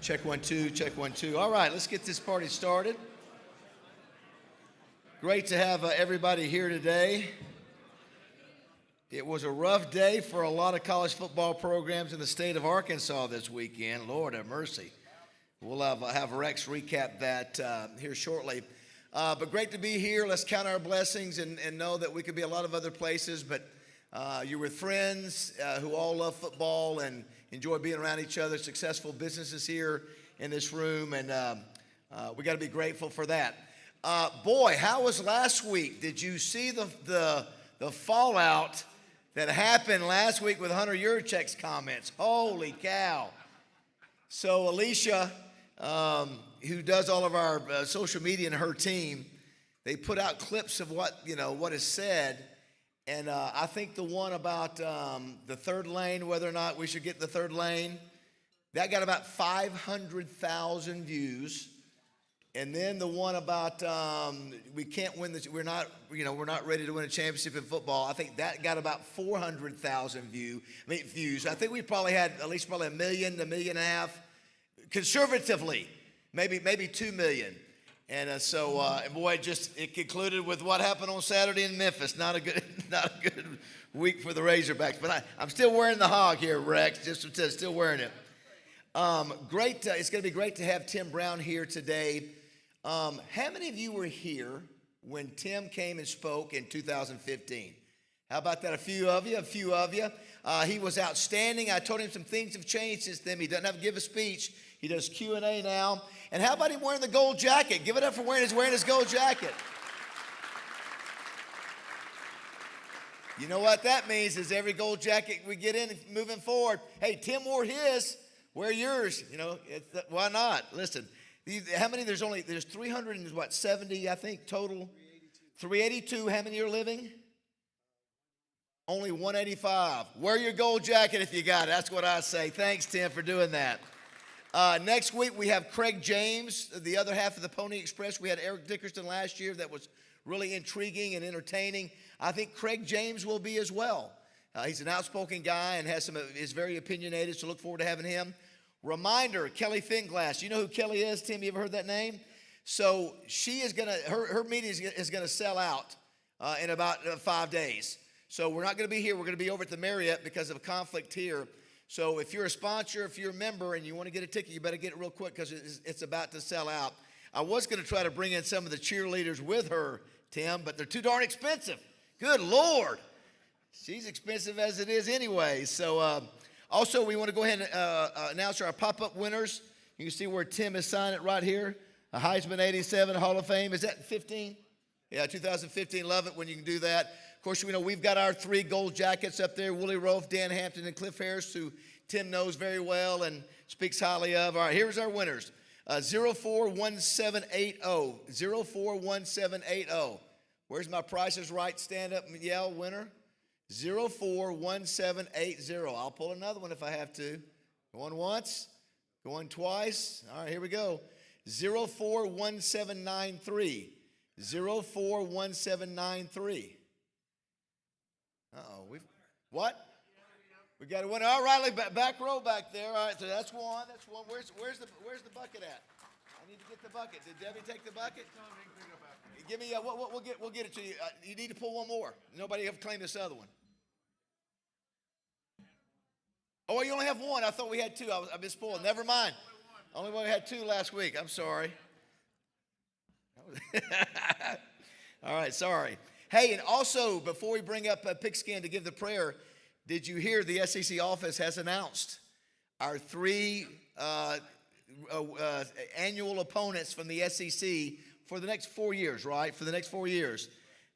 Check 1 2, check 1 2. All right, let's get this party started. Great to have everybody here today. It was a rough day for a lot of college football programs in the state of Arkansas this weekend. Lord have mercy. We'll have Rex recap that here shortly. But great to be here. Let's count our blessings and know that we could be a lot of other places, but you're with friends who all love football and enjoy being around each other, successful businesses here in this room, and we got to be grateful for that. Boy, how was last week? Did you see the fallout that happened last week with Hunter Yurchek's comments? Holy cow. So Alicia, who does all of our social media, and her team, they put out clips of what is said. And I think the one about the third lane, whether or not we should get the third lane, that got about 500,000 views. And then the one about we can't win this, we're not ready to win a championship in football. I think that got about 400,000 views. I think we probably had at least probably 1 million, 1.5 million, conservatively, maybe 2 million. And boy, it concluded with what happened on Saturday in Memphis. Not a good week for the Razorbacks. But I'm still wearing the hog here, Rex. Still wearing it. Great. It's going to be great to have Tim Brown here today. How many of you were here when Tim came and spoke in 2015? How about that? A few of you. He was outstanding. I told him some things have changed since then. He doesn't have to give a speech. He does Q&A now. And how about him wearing the gold jacket? Give it up for wearing his gold jacket. You know what that means is every gold jacket we get in moving forward. Hey, Tim wore his. Wear yours. Why not? Listen, how many? There's 370, I think, total. 382. How many are living? Only 185. Wear your gold jacket if you got it. That's what I say. Thanks, Tim, for doing that. Next week, we have Craig James, the other half of the Pony Express. We had Eric Dickerson last year. That was really intriguing and entertaining. I think Craig James will be as well. He's an outspoken guy and is very opinionated, so look forward to having him. Reminder, Kelly Finglass. You know who Kelly is, Tim? You ever heard that name? So she is her meeting is going to sell out in about 5 days. So we're not going to be here. We're going to be over at the Marriott because of a conflict here. So if you're a sponsor, if you're a member, and you want to get a ticket, you better get it real quick because it's about to sell out. I was going to try to bring in some of the cheerleaders with her, Tim, but they're too darn expensive. Good Lord. She's expensive as it is anyway. So also, we want to go ahead and announce our pop-up winners. You can see where Tim has signed it right here. A Heisman 87 Hall of Fame. Is that 15? Yeah, 2015. Love it when you can do that. Of course, we've got our 3 gold jackets up there, Willie Rofe, Dan Hampton, and Cliff Harris, who Tim knows very well and speaks highly of. All right, here's our winners. 041780. 041780. Where's my Price is Right? Stand up and yell, winner. 041780. I'll pull another one if I have to. Going once, going twice. All right, here we go. 041793. 041793. Uh-oh. What? We got a winner. All right, back row back there. All right, so that's one. Where's the bucket at? I need to get the bucket. Did Debbie take the bucket? Give me we'll get it to you. You need to pull one more. Nobody have claimed this other one. Oh, you only have one. I thought we had 2. I misspoiled. Never mind. Only one we had 2 last week. I'm sorry. All right, sorry. Hey, and also, before we bring up Pigskin to give the prayer, did you hear the SEC office has announced our 3 annual opponents from the SEC for the next 4 years, right? For the next 4 years.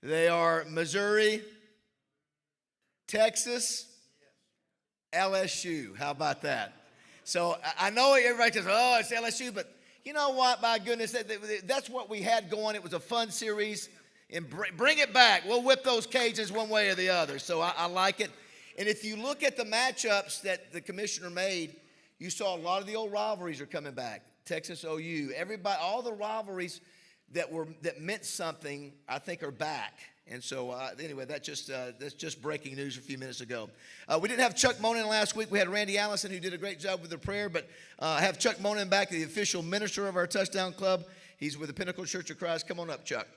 They are Missouri, Texas, LSU. How about that? So I know everybody says, oh, it's LSU, but you know what? My goodness, that's what we had going. It was a fun series. And bring it back. We'll whip those Cajuns one way or the other. So I like it. And if you look at the matchups that the commissioner made, you saw a lot of the old rivalries are coming back. Texas OU, everybody, all the rivalries that meant something, I think, are back. And so, anyway, that's just breaking news a few minutes ago. We didn't have Chuck Monin last week. We had Randy Allison, who did a great job with the prayer, but I have Chuck Monin back, the official minister of our Touchdown Club. He's with the Pinnacle Church of Christ. Come on up, Chuck.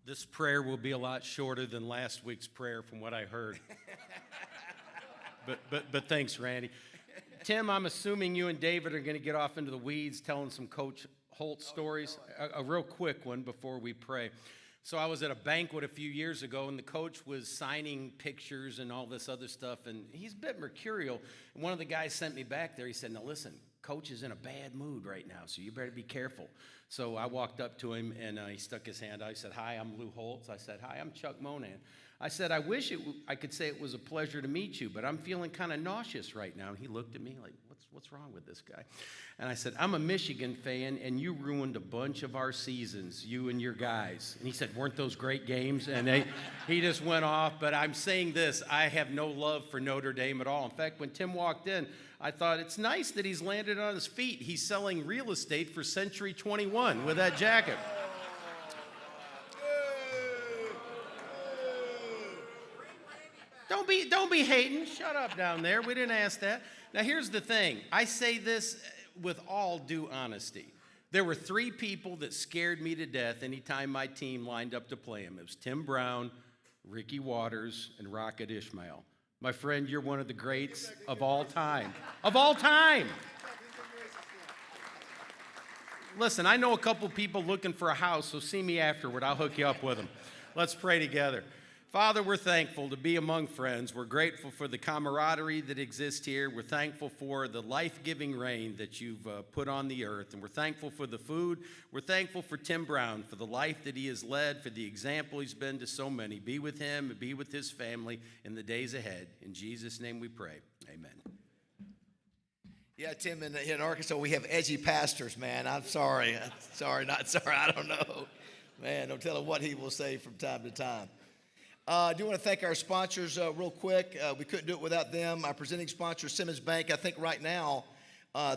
This prayer will be a lot shorter than last week's prayer from what I heard. But thanks, Randy. Tim, I'm assuming you and David are going to get off into the weeds telling some Coach Holt stories. A real quick one before we pray. So I was at a banquet a few years ago, and the coach was signing pictures and all this other stuff, and he's a bit mercurial. And one of the guys sent me back there. He said, now listen, Coach is in a bad mood right now, so you better be careful. So I walked up to him, and he stuck his hand out. He said, hi, I'm Lou Holtz. I said, hi, I'm Chuck Monan. I said, I wish I could say it was a pleasure to meet you, but I'm feeling kind of nauseous right now. And he looked at me like, what's wrong with this guy? And I said, I'm a Michigan fan, and you ruined a bunch of our seasons, you and your guys. And he said, weren't those great games? And he just went off. But I'm saying this, I have no love for Notre Dame at all. In fact, when Tim walked in, I thought it's nice that he's landed on his feet. He's selling real estate for Century 21 with that jacket. Don't be hating. Shut up down there. We didn't ask that. Now, here's the thing. I say this with all due honesty. There were 3 people that scared me to death anytime my team lined up to play them. It was Tim Brown, Ricky Waters, and Rocket Ishmael. My friend, you're one of the greats of all time. Of all time! Listen, I know a couple people looking for a house, so see me afterward. I'll hook you up with them. Let's pray together. Father, we're thankful to be among friends. We're grateful for the camaraderie that exists here. We're thankful for the life-giving rain that you've put on the earth. And we're thankful for the food. We're thankful for Tim Brown, for the life that he has led, for the example he's been to so many. Be with him and be with his family in the days ahead. In Jesus' name we pray. Amen. Yeah, Tim, in Arkansas, we have edgy pastors, man. I'm sorry. Sorry, not sorry. I don't know. Man, don't tell him what he will say from time to time. I do want to thank our sponsors real quick. We couldn't do it without them. Our presenting sponsor, Simmons Bank, I think right now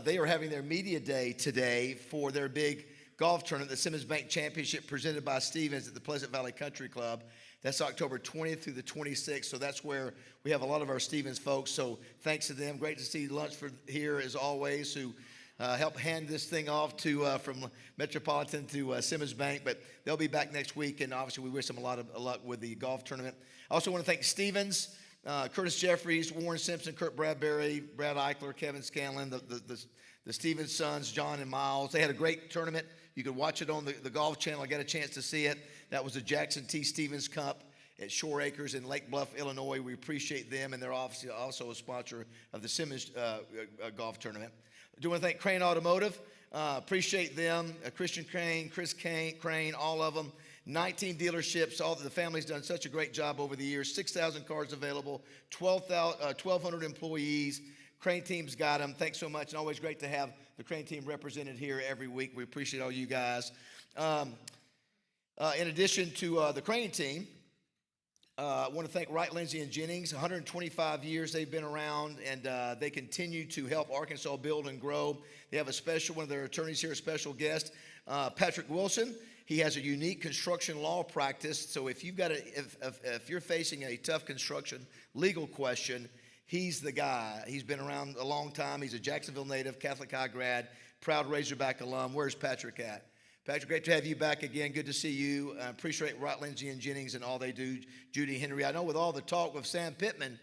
they are having their media day today for their big golf tournament, the Simmons Bank Championship presented by Stevens at the Pleasant Valley Country Club. That's October 20th through the 26th, so that's where we have a lot of our Stevens folks. So thanks to them. Great to see Lunsford here as always, who help hand this thing off to from Metropolitan to Simmons Bank, but they'll be back next week, and obviously we wish them a lot of luck with the golf tournament. I also want to thank Stevens, Curtis Jeffries, Warren Simpson, Kurt Bradbury, Brad Eichler, Kevin Scanlon, the Stevens sons, John and Miles. They had a great tournament. You could watch it on the Golf Channel. I got a chance to see it. That was the Jackson T. Stevens Cup at Shore Acres in Lake Bluff, Illinois. We appreciate them, and they're obviously also a sponsor of the Simmons golf tournament. I do want to thank Crane Automotive. Appreciate them. Christian Crane, Chris Crane, all of them. 19 dealerships. All the family's done such a great job over the years. 6,000 cars available. 1,200 employees. Crane team's got them. Thanks so much. And always great to have the Crane team represented here every week. We appreciate all you guys. In addition to the Crane team, I want to thank Wright, Lindsay, and Jennings. 125 years they've been around, and they continue to help Arkansas build and grow. They have one of their attorneys here, a special guest, Patrick Wilson. He has a unique construction law practice, so if you're facing a tough construction legal question, he's the guy. He's been around a long time. He's a Jacksonville native, Catholic high grad, proud Razorback alum. Where's Patrick at? Patrick, great to have you back again. Good to see you. I appreciate Wright, Lindsay, and Jennings and all they do. Judy, Henry. I know with all the talk with Sam Pittman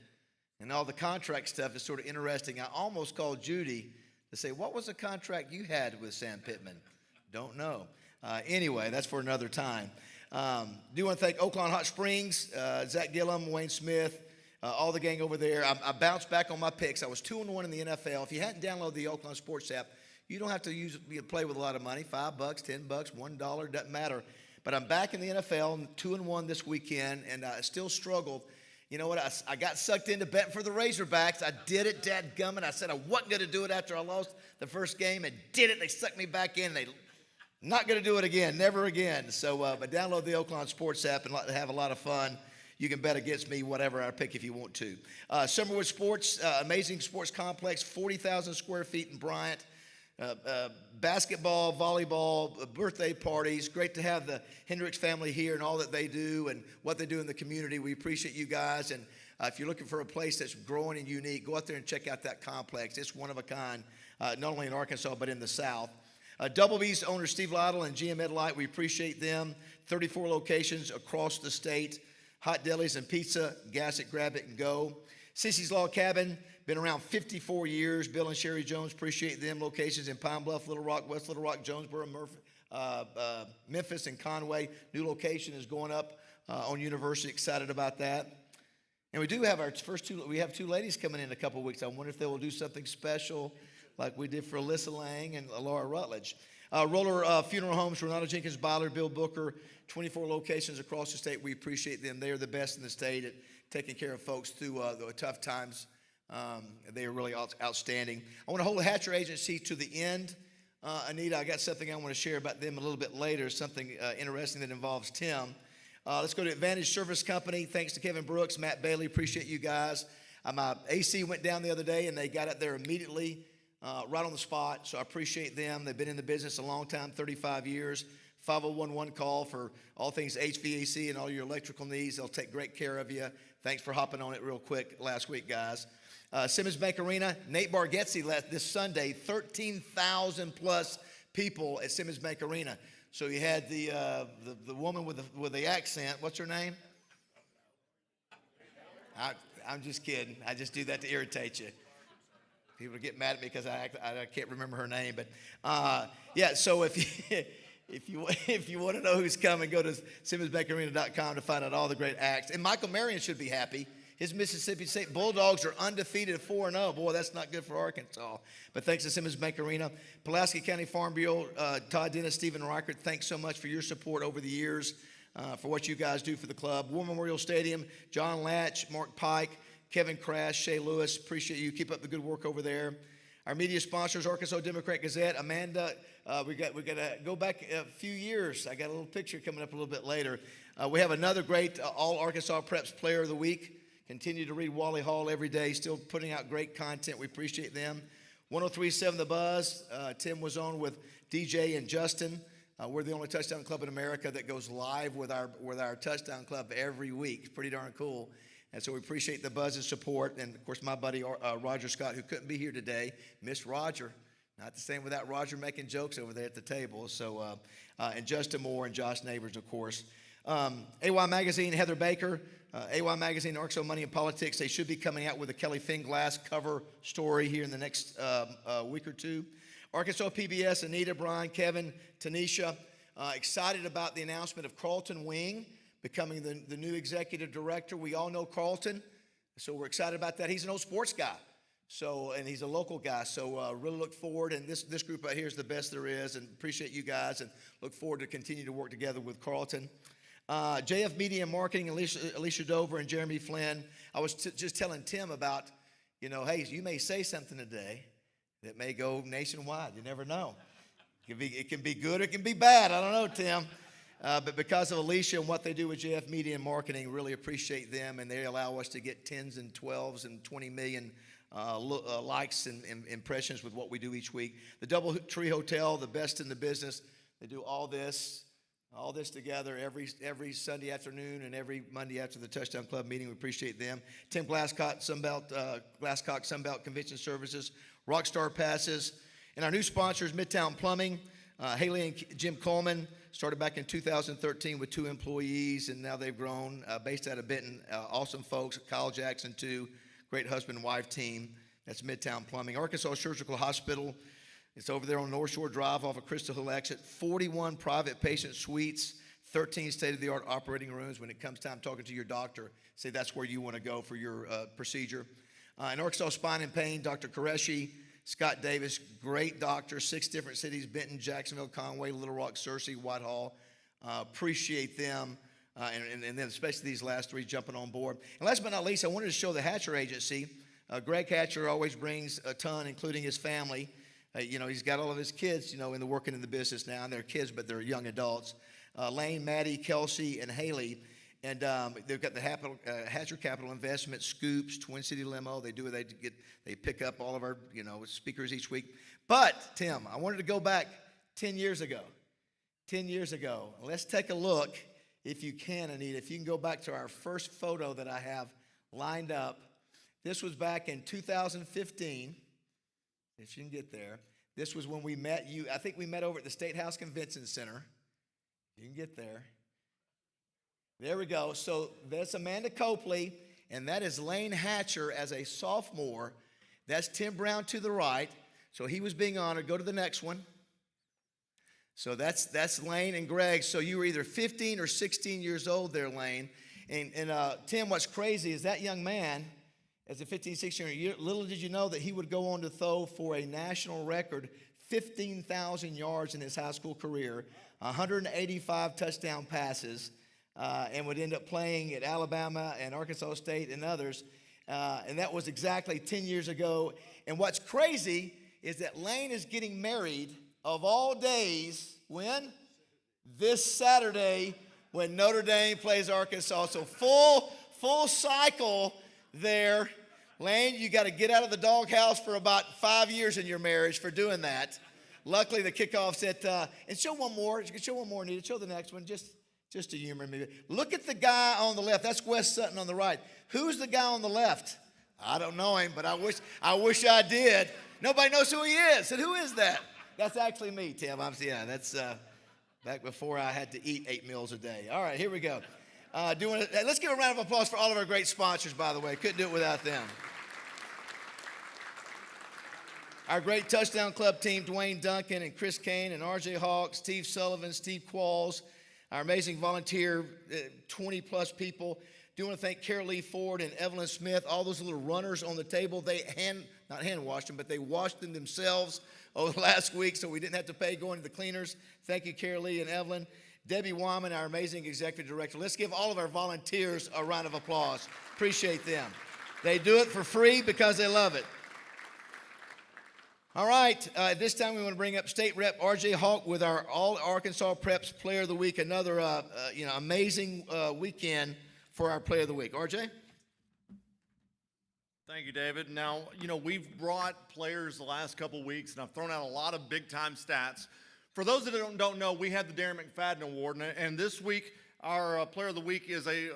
and all the contract stuff, it's sort of interesting. I almost called Judy to say, what was the contract you had with Sam Pittman? Don't know. Anyway, that's for another time. Do want to thank Oakland Hot Springs, Zach Gillum, Wayne Smith, all the gang over there. I bounced back on my picks. I was 2-1 in the NFL. If you hadn't downloaded the Oakland Sports app, you don't have to play with a lot of money, $5, $10, $1, doesn't matter. But I'm back in the NFL, 2-1 this weekend, and I still struggled. You know what? I got sucked into betting for the Razorbacks. I did it, dadgummit. I said I wasn't going to do it after I lost the first game, and did it. They sucked me back in. They not going to do it again, never again. So, but download the Oakland Sports app and have a lot of fun. You can bet against me, whatever I pick if you want to. Summerwood Sports, amazing sports complex, 40,000 square feet in Bryant. basketball, volleyball, birthday parties. Great to have the Hendricks family here and all that they do and what they do in the community. We appreciate you guys. And if you're looking for a place that's growing and unique, go out there and check out that complex. It's one of a kind, not only in Arkansas, but in the South. Double B's owner Steve Lytle and GM Ed Light, we appreciate them. 34 locations across the state. Hot delis and pizza, gas it, grab it, and go. Sissy's Log Cabin, been around 54 years. Bill and Sherry Jones, appreciate them. Locations in Pine Bluff, Little Rock, West Little Rock, Jonesboro, Memphis, and Conway. New location is going up on University. Excited about that. And we do have our first we have two ladies coming in a couple of weeks. I wonder if they will do something special like we did for Alyssa Lang and Laura Rutledge. Roller Funeral Homes, Renato Jenkins, Byler, Bill Booker, 24 locations across the state. We appreciate them. They are the best in the state at taking care of folks through the tough times. They are really outstanding. I want to hold the Hatcher Agency to the end. Anita, I got something I want to share about them a little bit later, something interesting that involves Tim. Let's go to Advantage Service Company. Thanks to Kevin Brooks, Matt Bailey. Appreciate you guys. My AC went down the other day, and they got it there immediately, right on the spot. So I appreciate them. They've been in the business a long time, 35 years. 5011 call for all things HVAC and all your electrical needs. They'll take great care of you. Thanks for hopping on it real quick last week, guys. Simmons Bank Arena, Nate Bargatze left this Sunday, 13,000 plus people at Simmons Bank Arena. So you had the woman with the accent. What's her name? I'm just kidding. I just do that to irritate you. People get mad at me because I can't remember her name. But yeah, so if you want to know who's coming, go to SimmonsBankArena.com to find out all the great acts. And Michael Marion should be happy. His Mississippi State Bulldogs are undefeated 4-0. Boy, that's not good for Arkansas. But thanks to Simmons Bank Arena. Pulaski County Farm Bureau, Todd Dennis, Stephen Reichert, thanks so much for your support over the years, for what you guys do for the club. War Memorial Stadium, John Latch, Mark Pike, Kevin Crash, Shay Lewis, appreciate you. Keep up the good work over there. Our media sponsors, Arkansas Democrat Gazette. Amanda, we got to go back a few years. I got a little picture coming up a little bit later. We have another great All Arkansas Preps Player of the Week. Continue to read Wally Hall every day, still putting out great content. We appreciate them. 103.7 The Buzz. Tim was on with DJ and Justin. We're the only touchdown club in America that goes live with our touchdown club every week. It's pretty darn cool. And so we appreciate the Buzz's support. And, of course, my buddy Roger Scott, who couldn't be here today. Miss Roger. Not the same without Roger making jokes over there at the table. So, and Justin Moore and Josh Neighbors, of course. AY Magazine, Heather Baker. AY Magazine, Arkansas Money and Politics. They should be coming out with a Kelly Finglass cover story here in the next week or two. Arkansas PBS, Anita, Brian, Kevin, Tanisha. Excited about the announcement of Carlton Wing becoming the new executive director. We all know Carlton, so we're excited about that. He's an old sports guy, and he's a local guy. So really look forward, and this group right here is the best there is, and appreciate you guys, and look forward to continue to work together with Carlton. JF Media and Marketing, Alicia Dover and Jeremy Flynn. I was just telling Tim about, hey, you may say something today that may go nationwide. You never know. It can be good or it can be bad. I don't know, Tim. But because of Alicia and what they do with JF Media and Marketing, really appreciate them, and they allow us to get 10s and 12s and 20 million likes and impressions with what we do each week. The Doubletree Hotel, the best in the business. They do all this together every Sunday afternoon and every Monday after the Touchdown Club meeting. We appreciate them. Tim Glasscock, Sunbelt Convention Services, Rockstar Passes, and our new sponsors, Midtown Plumbing, Haley and Jim Coleman, started back in 2013 with 2 employees, and now they've grown, based out of Benton. Awesome folks, Kyle Jackson too, great husband and wife team. That's Midtown Plumbing. Arkansas Surgical Hospital. It's over there on North Shore Drive off of Crystal Hill exit. 41 private patient suites, 13 state-of-the-art operating rooms. When it comes time talking to your doctor, say that's where you want to go for your procedure. In Arkansas Spine and Pain, Dr. Qureshi, Scott Davis, great doctor, 6 different cities, Benton, Jacksonville, Conway, Little Rock, Searcy, Whitehall. Appreciate them, and then especially these last 3 jumping on board. And last but not least, I wanted to show the Hatcher Agency. Greg Hatcher always brings a ton, including his family. He's got all of his kids, working in the business now, and they're kids, but they're young adults. Lane, Maddie, Kelsey, and Haley. And they've got the Hatcher Capital Investment, Scoops, Twin City Limo. They pick up all of our speakers each week. But Tim, I wanted to go back 10 years ago. 10 years ago. Let's take a look, if you can, Anita. If you can go back to our first photo that I have lined up. This was back in 2015. If you can get there. This was when we met you. I think we met over at the State House Convention Center. You can get there. There we go. So that's Amanda Copley, and that is Lane Hatcher as a sophomore. That's Tim Brown to the right. So he was being honored. Go to the next one. So that's Lane and Greg. So you were either 15 or 16 years old there, Lane. And Tim, what's crazy is that young man, as a 15, 16-year-old, little did you know that he would go on to throw for a national record 15,000 yards in his high school career, 185 touchdown passes, and would end up playing at Alabama and Arkansas State and others. And that was exactly 10 years ago. And what's crazy is that Lane is getting married, of all days, when? This Saturday, when Notre Dame plays Arkansas. So full cycle there. Lane, you got to get out of the doghouse for about 5 years in your marriage for doing that. Luckily, the kickoff's at, and show one more. You can show one more, Anita. Show the next one, just to humor me. Look at the guy on the left. That's Wes Sutton on the right. Who's the guy on the left? I don't know him, but I wish I did. Nobody knows who he is. And who is that? That's actually me, Tim. That's back before I had to eat 8 meals a day. All right, here we go. Let's give a round of applause for all of our great sponsors, by the way. Couldn't do it without them. Our great Touchdown Club team, Dwayne Duncan and Chris Kane and R.J. Hawk, Steve Sullivan, Steve Qualls, our amazing volunteer, 20-plus people. Do want to thank Carol Lee Ford and Evelyn Smith, all those little runners on the table. They not hand washed them, but they washed them themselves over the last week, so we didn't have to pay going to the cleaners. Thank you, Carol Lee and Evelyn. Debbie Wyman, our amazing executive director. Let's give all of our volunteers a round of applause. Appreciate them. They do it for free because they love it. All right, this time we want to bring up State Rep R.J. Hawk with our All Arkansas Preps Player of the Week. Another amazing weekend for our Player of the Week. R.J.? Thank you, David. Now, we've brought players the last couple weeks, and I've thrown out a lot of big-time stats. For those that don't know, we had the Darren McFadden Award, and this week our Player of the Week is a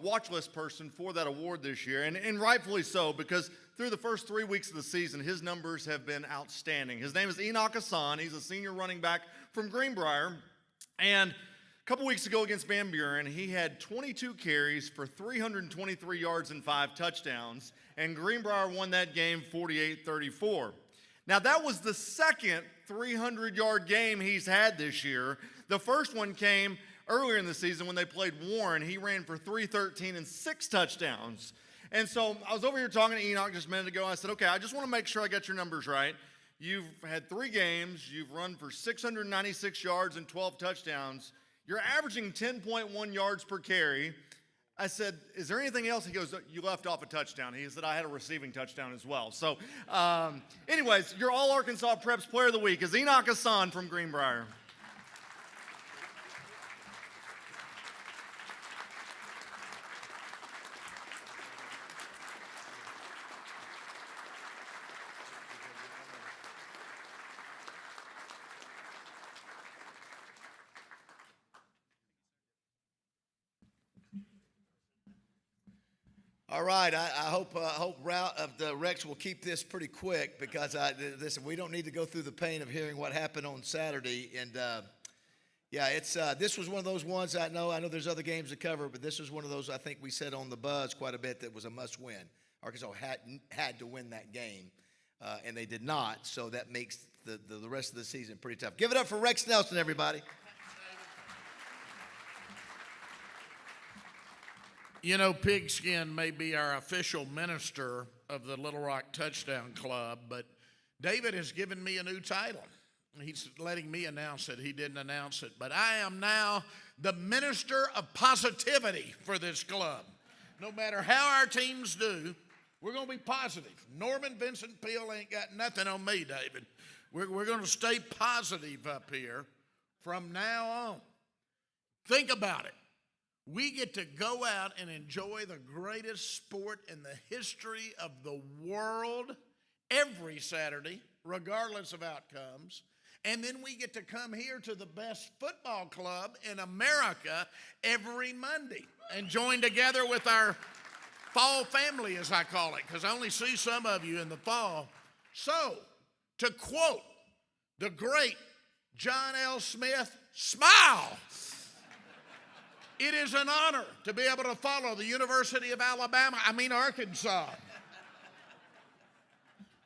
watch list person for that award this year, and rightfully so, because through the first 3 weeks of the season, his numbers have been outstanding. His name is Enoch Hassan. He's a senior running back from Greenbrier, and a couple weeks ago against Van Buren, he had 22 carries for 323 yards and 5 touchdowns, and Greenbrier won that game 48-34. Now, that was the second 300-yard game he's had this year. The first one came earlier in the season when they played Warren. He ran for 313 and 6 touchdowns. And so I was over here talking to Enoch just a minute ago. I said, okay, I just want to make sure I got your numbers right. You've had 3 games. You've run for 696 yards and 12 touchdowns. You're averaging 10.1 yards per carry. I said, is there anything else? He goes, you left off a touchdown. He said, I had a receiving touchdown as well. So anyways, your All Arkansas Preps Player of the Week is Enoch Hassan from Greenbrier. All right, I hope the Rex will keep this pretty quick because listen, we don't need to go through the pain of hearing what happened on Saturday. And this was one of those ones I know there's other games to cover, but this was one of those I think we said on the buzz quite a bit that was a must-win. Arkansas had to win that game, and they did not. So that makes the rest of the season pretty tough. Give it up for Rex Nelson, everybody. Pigskin may be our official minister of the Little Rock Touchdown Club, but David has given me a new title. He's letting me announce it. He didn't announce it. But I am now the minister of positivity for this club. No matter how our teams do, we're going to be positive. Norman Vincent Peale ain't got nothing on me, David. We're going to stay positive up here from now on. Think about it. We get to go out and enjoy the greatest sport in the history of the world every Saturday, regardless of outcomes. And then we get to come here to the best football club in America every Monday and join together with our fall family, as I call it, because I only see some of you in the fall. So, to quote the great John L. Smith, smile. It is an honor to be able to follow the University of Arkansas.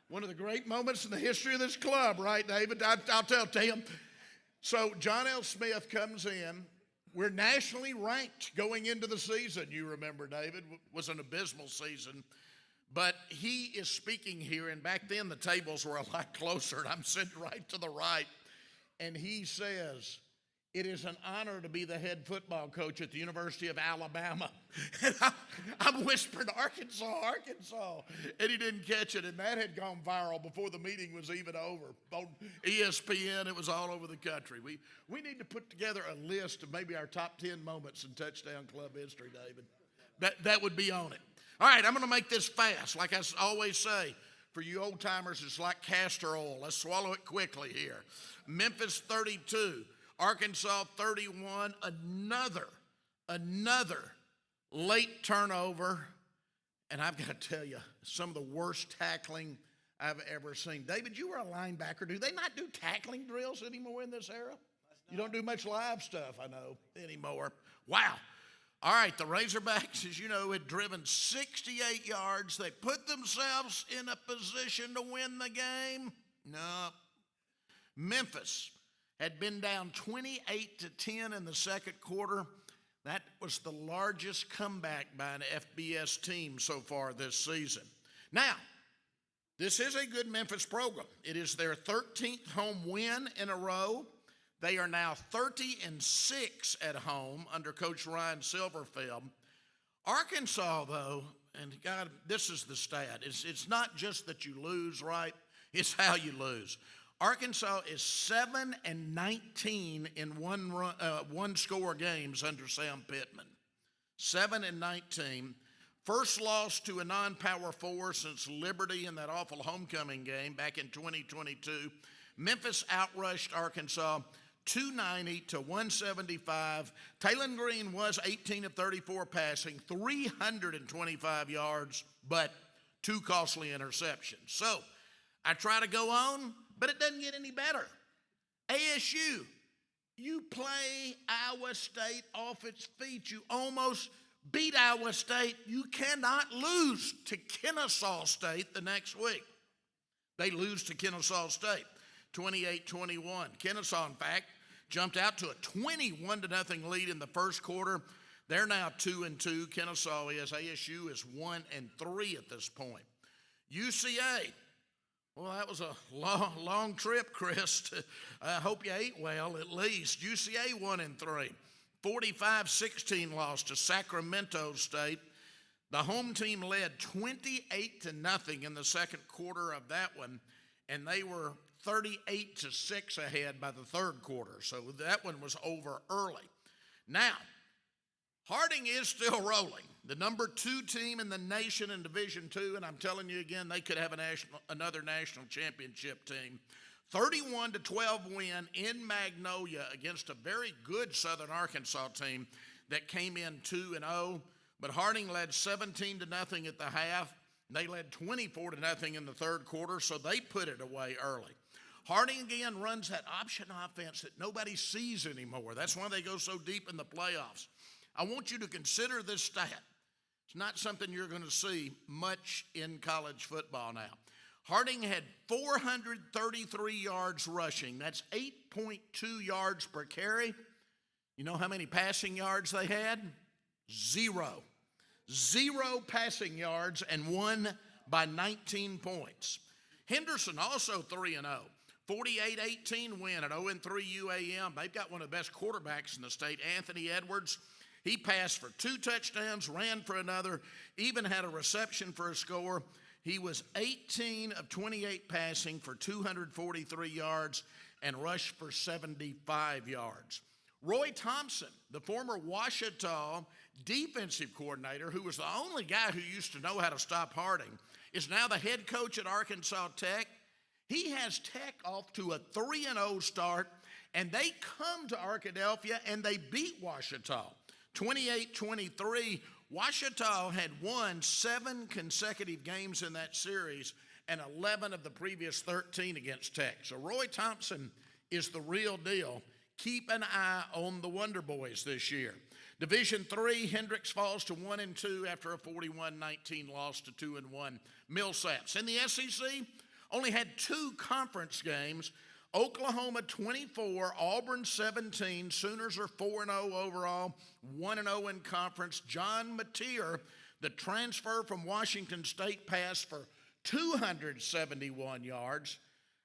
One of the great moments in the history of this club, right, David? I'll tell Tim. So John L. Smith comes in. We're nationally ranked going into the season. You remember, David, was an abysmal season. But he is speaking here, and back then the tables were a lot closer, and I'm sitting right to the right. And he says, it is an honor to be the head football coach at the University of Alabama. And I'm whispering, Arkansas, Arkansas. And he didn't catch it, and that had gone viral before the meeting was even over. On ESPN, it was all over the country. We need to put together a list of maybe our top 10 moments in Touchdown Club history, David. That would be on it. All right, I'm going to make this fast. Like I always say, for you old-timers, it's like castor oil. Let's swallow it quickly here. Memphis 32, Arkansas 31, another late turnover. And I've got to tell you, some of the worst tackling I've ever seen. David, you were a linebacker. Do they not do tackling drills anymore in this era? You don't do much live stuff, I know, anymore. Wow. All right, the Razorbacks, as you know, had driven 68 yards. They put themselves in a position to win the game. No. Memphis had been down 28-10 in the second quarter. That was the largest comeback by an FBS team so far this season. Now, this is a good Memphis program. It is their 13th home win in a row. They are now 30-6 at home under Coach Ryan Silverfield. Arkansas, though, and God, this is the stat. It's not just that you lose, right? It's how you lose. Arkansas is 7-19 in one-score games under Sam Pittman. 7-19. First loss to a non-Power 4 since Liberty in that awful homecoming game back in 2022. Memphis outrushed Arkansas 290-175. Taylon Green was 18 of 34 passing, 325 yards, but 2 costly interceptions. So I try to go on, but it doesn't get any better. ASU, you play Iowa State off its feet. You almost beat Iowa State. You cannot lose to Kennesaw State the next week. They lose to Kennesaw State, 28-21. Kennesaw, in fact, jumped out to a 21-0 lead in the first quarter. They're now 2-2. Kennesaw is. ASU is 1-3 at this point. UCA, well, that was a long trip, Chris. I hope you ate well, at least. UCA 1-3. 45-16 loss to Sacramento State. The home team led 28-0 in the second quarter of that one, and they were 38-6 ahead by the third quarter. So that one was over early. Now, Harding is still rolling. The number 2 team in the nation in Division II, and I'm telling you again, they could have another national championship team. 31-12 win in Magnolia against a very good Southern Arkansas team that came in 2-0. But Harding led 17-0 at the half. They led 24-0 in the third quarter, so they put it away early. Harding again runs that option offense that nobody sees anymore. That's why they go so deep in the playoffs. I want you to consider this stat. It's not something you're going to see much in college football now. Harding had 433 yards rushing. That's 8.2 yards per carry. You know how many passing yards they had? 0. 0 passing yards and won by 19 points. Henderson also 3-0. 48-18 win at 0-3 UAM. They've got one of the best quarterbacks in the state, Anthony Edwards. He passed for 2 touchdowns, ran for another, even had a reception for a score. He was 18 of 28 passing for 243 yards and rushed for 75 yards. Roy Thompson, the former Ouachita defensive coordinator, who was the only guy who used to know how to stop Harding, is now the head coach at Arkansas Tech. He has Tech off to a 3-0 start, and they come to Arkadelphia and they beat Ouachita 28-23. Ouachita had won 7 consecutive games in that series and 11 of the previous 13 against Tech. So Roy Thompson is the real deal. Keep an eye on the Wonder Boys this year. Division III, Hendricks falls to 1-2 after a 41-19 loss to 2-1 Millsaps. In the SEC, only had 2 conference games. Oklahoma 24, Auburn 17. Sooners are 4-0 overall, 1-0 in conference. John Mateer, the transfer from Washington State, passed for 271 yards.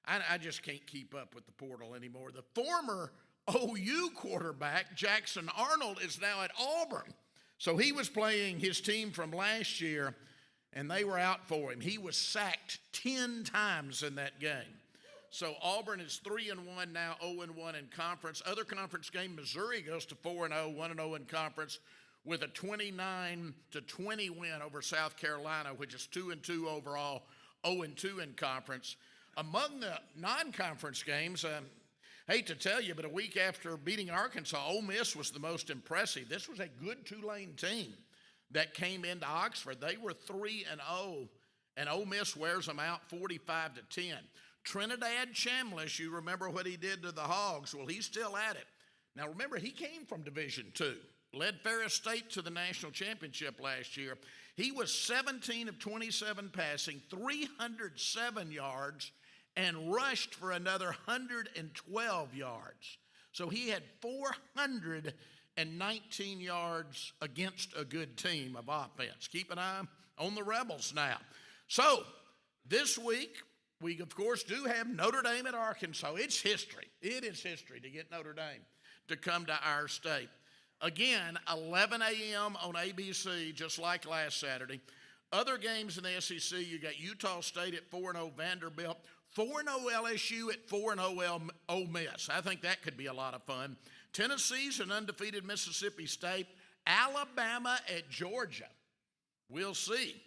I just can't keep up with the portal anymore. The former OU quarterback, Jackson Arnold, is now at Auburn. So he was playing his team from last year, and they were out for him. He was sacked 10 times in that game. So Auburn is 3-1 now, 0-1 in conference. Other conference game, Missouri goes to 4-0, 1-0 in conference with a 29-20 win over South Carolina, which is 2-2 overall, 0-2 in conference. Among the non-conference games, hate to tell you, but a week after beating Arkansas, Ole Miss was the most impressive. This was a good Tulane team that came into Oxford. They were 3-0, and Ole Miss wears them out 45-10. Trinidad Chambliss, you remember what he did to the Hogs. Well, he's still at it. Now, remember, he came from Division II, led Ferris State to the national championship last year. He was 17 of 27 passing, 307 yards, and rushed for another 112 yards. So he had 419 yards against a good team of offense. Keep an eye on the Rebels now. So this week, we, of course, do have Notre Dame at Arkansas. It's history. It is history to get Notre Dame to come to our state. Again, 11 a.m. on ABC, just like last Saturday. Other games in the SEC, you got Utah State at 4-0 Vanderbilt, 4-0 LSU at 4-0 Ole Miss. I think that could be a lot of fun. Tennessee's an undefeated Mississippi State. Alabama at Georgia. We'll see.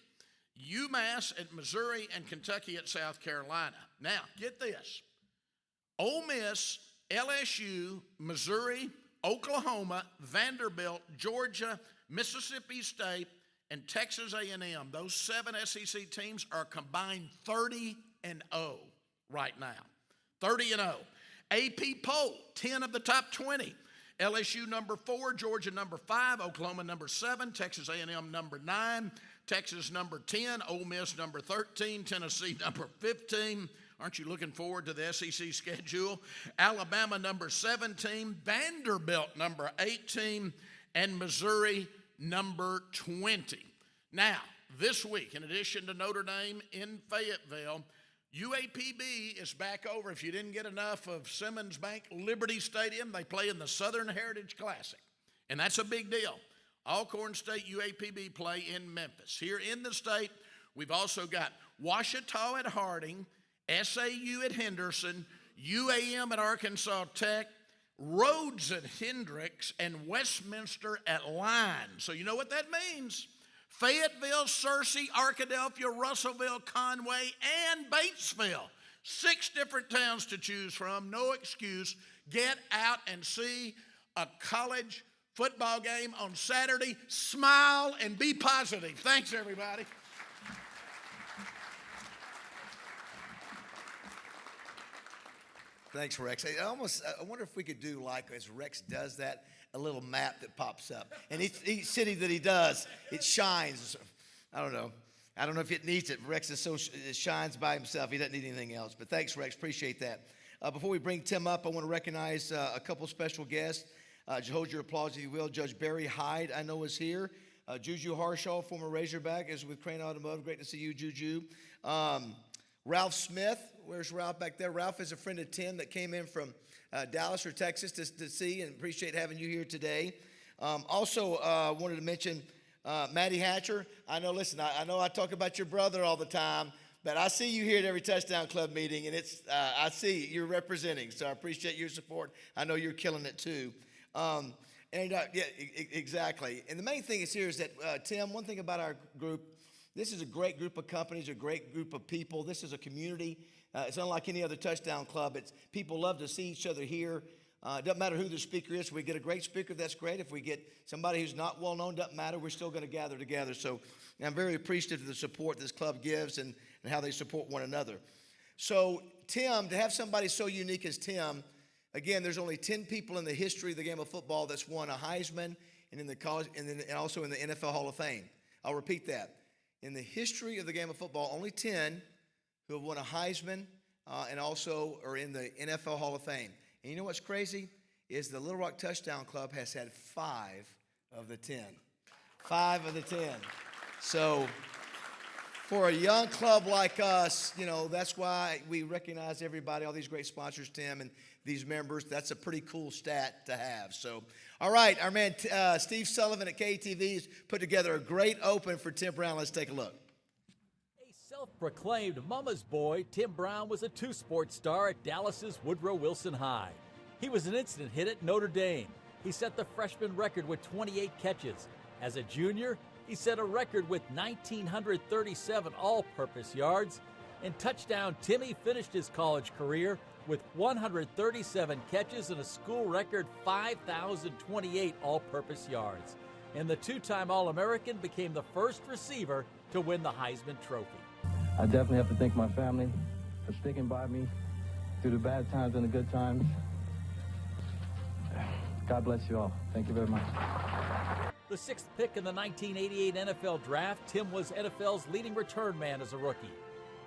UMass at Missouri and Kentucky at South Carolina. Now, get this. Ole Miss, LSU, Missouri, Oklahoma, Vanderbilt, Georgia, Mississippi State, and Texas A&M. Those 7 SEC teams are combined 30-0 right now. 30-0. AP poll, 10 of the top 20. LSU number 4, Georgia number 5, Oklahoma number 7, Texas A&M number 9, Texas number 10, Ole Miss number 13, Tennessee number 15. Aren't you looking forward to the SEC schedule? Alabama number 17, Vanderbilt number 18, and Missouri number 20. Now, this week, in addition to Notre Dame in Fayetteville, UAPB is back over. If you didn't get enough of Simmons Bank Liberty Stadium, they play in the Southern Heritage Classic, and that's a big deal. Alcorn State UAPB play in Memphis. Here in the state, we've also got Ouachita at Harding, SAU at Henderson, UAM at Arkansas Tech, Rhodes at Hendricks, and Westminster at Line. So you know what that means. Fayetteville, Searcy, Arkadelphia, Russellville, Conway, and Batesville. 6 different towns to choose from. No excuse. Get out and see a college football game on Saturday. Smile and be positive. Thanks, everybody. Thanks, Rex. I wonder if we could do like as Rex does that, a little map that pops up. And each city that he does, it shines. I don't know. I don't know if it needs it. Rex it shines by himself. He doesn't need anything else. But thanks, Rex. Appreciate that. Before we bring Tim up, I want to recognize a couple special guests. Hold your applause, if you will. Judge Barry Hyde, I know, is here. Juju Harshaw, former Razorback, is with Crane Automotive. Great to see you, Juju. Ralph Smith, where's Ralph back there? Ralph is a friend of Tim that came in from Dallas or Texas to see, and appreciate having you here today. Also, wanted to mention Maddie Hatcher. I know, listen, I know I talk about your brother all the time, but I see you here at every Touchdown Club meeting, and I see you're representing, so I appreciate your support. I know you're killing it too. Exactly. And the main thing is here is that, Tim, one thing about our group, this is a great group of companies, a great group of people. This is a community. It's unlike any other touchdown club. It's people love to see each other here. It doesn't matter who the speaker is. If we get a great speaker, that's great. If we get somebody who's not well known, doesn't matter. We're still going to gather together. So I'm very appreciative of the support this club gives and how they support one another. So Tim, to have somebody so unique as Tim, again, there's only 10 people in the history of the game of football that's won a Heisman and in the college and also in the NFL Hall of Fame. I'll repeat that. In the history of the game of football, only 10 who have won a Heisman and also are in the NFL Hall of Fame. And you know what's crazy? Is the Little Rock Touchdown Club has had 5 of the 10. 5 of the 10. So for a young club like us, you know, that's why we recognize everybody, all these great sponsors, Tim, and these members. That's a pretty cool stat to have. So, all right, our man Steve Sullivan at KTV has put together a great open for Tim Brown. Let's take a look. A self-proclaimed mama's boy, Tim Brown was a two-sport star at Dallas's Woodrow Wilson High. He was an instant hit at Notre Dame. He set the freshman record with 28 catches. As a junior, he set a record with 1,937 all-purpose yards. In touchdown, Timmy finished his college career with 137 catches and a school record 5,028 all-purpose yards. And the two-time All-American became the first receiver to win the Heisman Trophy. I definitely have to thank my family for sticking by me through the bad times and the good times. God bless you all. Thank you very much. The sixth pick in the 1988 NFL Draft, Tim was NFL's leading return man as a rookie.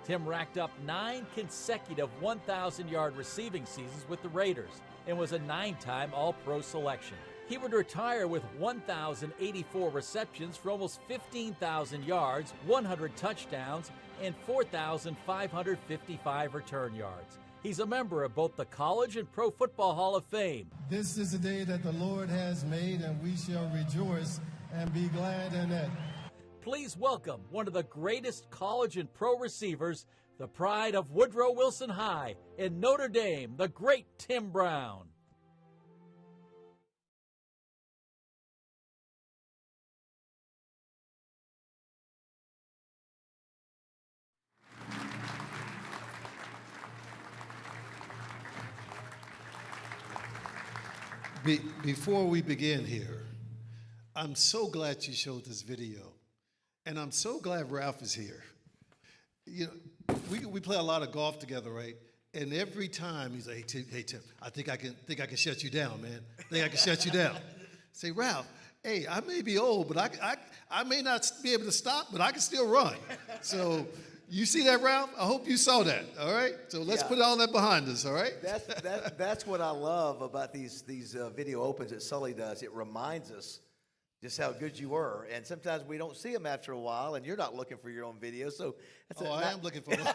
Tim racked up 9 consecutive 1,000-yard receiving seasons with the Raiders and was a 9-time All-Pro selection. He would retire with 1,084 receptions for almost 15,000 yards, 100 touchdowns, and 4,555 return yards. He's a member of both the College and Pro Football Hall of Fame. This is a day that the Lord has made, and we shall rejoice and be glad in it. Please welcome one of the greatest college and pro receivers, the pride of Woodrow Wilson High in Notre Dame, the great Tim Brown. Before we begin here, I'm so glad you showed this video, and I'm so glad Ralph is here. You know, we play a lot of golf together, right? And every time he's like, "Hey Tim, I think I can shut you down, man. I think I can shut you down." Say, Ralph, hey, I may be old, but I may not be able to stop, but I can still run. So. You see that, Ralph? I hope you saw that, all right? So let's put all that behind us, all right? That's what I love about these video opens that Sully does. It reminds us just how good you were. And sometimes we don't see them after a while, and you're not looking for your own video. So I am looking for them.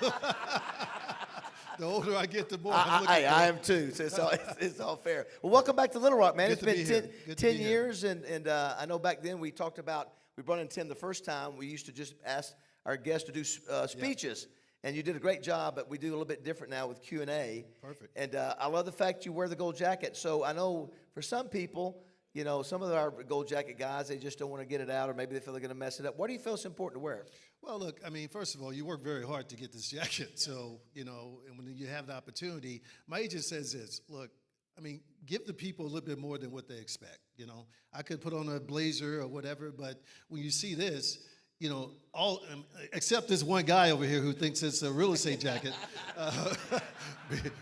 The older I get, the more I am too. So it's all fair. Well, welcome back to Little Rock, man. Good It's been 10 years, and I know back then we talked about, we brought in Tim the first time. We used to just ask our guests to do speeches, and you did a great job, but we do a little bit different now with Q&A. Perfect. And I love the fact you wear the gold jacket. So I know for some people, you know, some of our gold jacket guys, they just don't want to get it out, or maybe they feel they're going to mess it up. Why do you feel it's important to wear it? Well, look, I mean, first of all, you work very hard to get this jacket. So, you know, and when you have the opportunity, my agent says this, look, I mean, give the people a little bit more than what they expect, you know. I could put on a blazer or whatever, but when you see this, you know, all except this one guy over here who thinks it's a real estate jacket.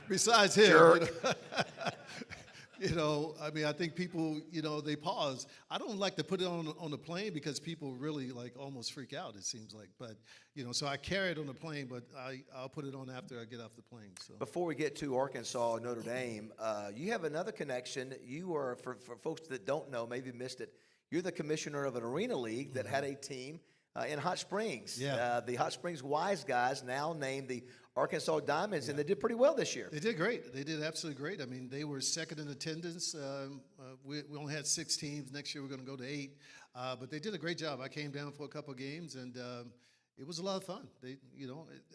Besides him, you know, I mean, I think people, you know, they pause. I don't like to put it on the plane because people really like almost freak out. It seems like, but you know, so I carry it on the plane, but I'll put it on after I get off the plane. So before we get to Arkansas, Notre Dame, you have another connection. You are for folks that don't know, maybe missed it. You're the commissioner of an arena league that had a team. In Hot Springs. Yeah. The Hot Springs Wise guys now named the Arkansas Diamonds, and they did pretty well this year. They did great. They did absolutely great. I mean, they were second in attendance. We only had 6 teams. Next year we're going to go to 8. But they did a great job. I came down for a couple of games, and it was a lot of fun.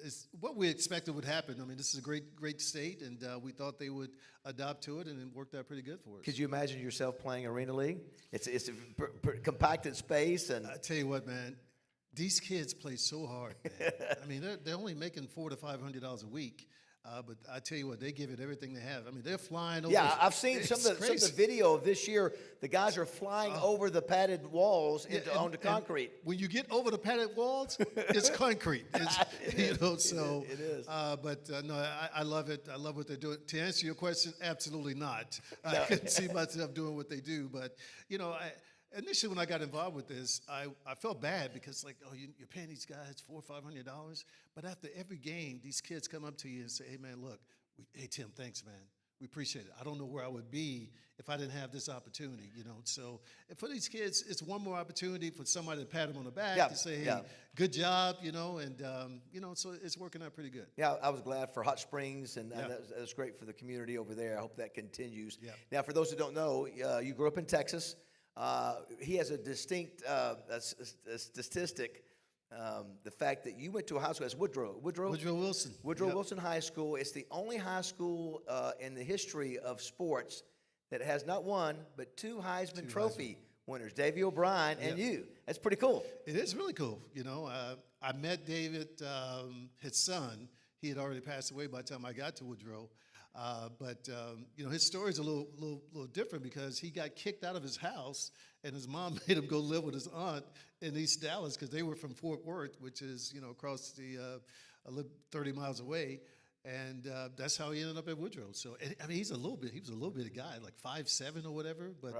It's what we expected would happen. I mean, this is a great state, and we thought they would adopt to it, and it worked out pretty good for us. Could you imagine yourself playing Arena League? It's a compacted space, and I tell you what, man, these kids play so hard, man. I mean, they're only making $400 to $500 a week. But I tell you what, they give it everything they have. I mean, they're flying over. Yeah, I've seen some of the video of this year. The guys are flying over the padded walls onto concrete. When you get over the padded walls, it's concrete. It's, so it is. No, I love it. I love what they're doing. To answer your question, absolutely not. I couldn't see myself doing what they do. But initially, when I got involved with this, I felt bad because, like, you're paying these guys $400 or $500. But after every game, these kids come up to you and say, hey, man, look, hey, Tim, thanks, man. We appreciate it. I don't know where I would be if I didn't have this opportunity, So for these kids, it's one more opportunity for somebody to pat them on the back to say, hey, good job, so it's working out pretty good. Yeah, I was glad for Hot Springs, and that's great for the community over there. I hope that continues. Yeah. Now, for those who don't know, you grew up in Texas. He has a distinct statistic, the fact that you went to a high school as Woodrow Wilson. Wilson High School. It's the only high school in the history of sports that has not one, but two Heisman Trophy winners, Davey O'Brien and you. That's pretty cool. It is really cool. I met David, his son. He had already passed away by the time I got to Woodrow. But his story is a little different because he got kicked out of his house, and his mom made him go live with his aunt in East Dallas because they were from Fort Worth, which is across the 30 miles away, and that's how he ended up at Woodrow. So I mean, he was a little bit guy, like 5'7" or whatever, but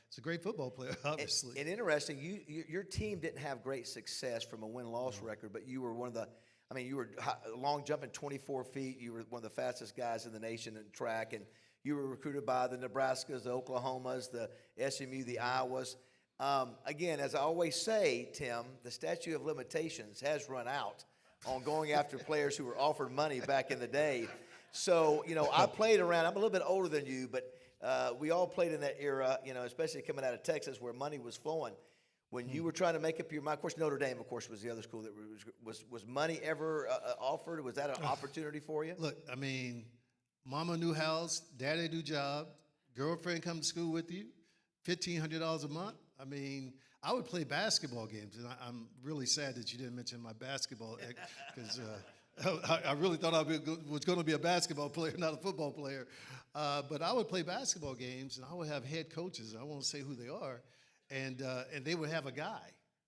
he's a great football player, obviously. And interesting, your team didn't have great success from a win-loss record, but you were one of the. I mean, you were long jumping 24 feet. You were one of the fastest guys in the nation in track, and you were recruited by the Nebraskas, the Oklahomas, the SMU, the Iowas. Again, as I always say, Tim, the statute of limitations has run out on going after players who were offered money back in the day. So, I played around. I'm a little bit older than you, but we all played in that era, especially coming out of Texas where money was flowing. When you were trying to make up your mind, of course, Notre Dame, of course, was the other school that was money ever offered? Was that an opportunity for you? Look, I mean, mama new house, daddy new job, girlfriend come to school with you, $1,500 a month. I mean, I would play basketball games, and I'm really sad that you didn't mention my basketball because I really thought I was going to be a basketball player, not a football player. But I would play basketball games, and I would have head coaches. I won't say who they are. And they would have a guy,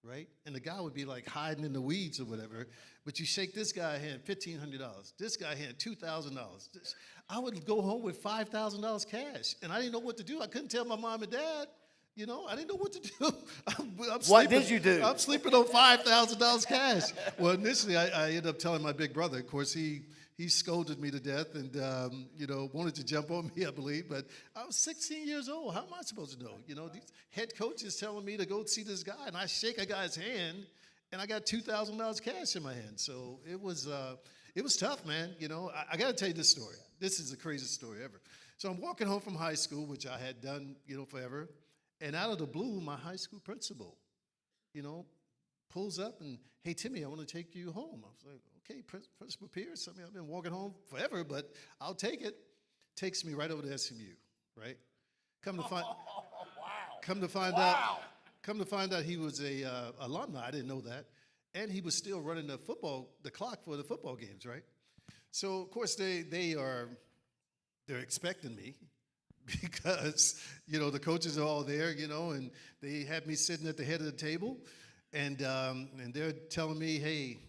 right? And the guy would be like hiding in the weeds or whatever. But you shake this guy hand, $1,500. This guy hand, $2,000. I would go home with $5,000 cash, and I didn't know what to do. I couldn't tell my mom and dad. I didn't know what to do. What did you do? I'm sleeping on $5,000 cash. Well, initially, I ended up telling my big brother. Of course, he scolded me to death and, wanted to jump on me, I believe. But I was 16 years old. How am I supposed to know? These head coaches telling me to go see this guy, and I shake a guy's hand, and I got $2,000 cash in my hand. So it was tough, man. I got to tell you this story. This is the craziest story ever. So I'm walking home from high school, which I had done, forever. And out of the blue, my high school principal, pulls up and, hey, Timmy, I want to take you home. I was like, okay, Principal Pierce. I mean, I've been walking home forever, but I'll take it. Takes me right over to SMU, right? Come to find out he was a alumni. I didn't know that. And he was still running the clock for the football games, right? So, of course, they're expecting me. Because, the coaches are all there, and they have me sitting at the head of the table, and they're telling me, hey,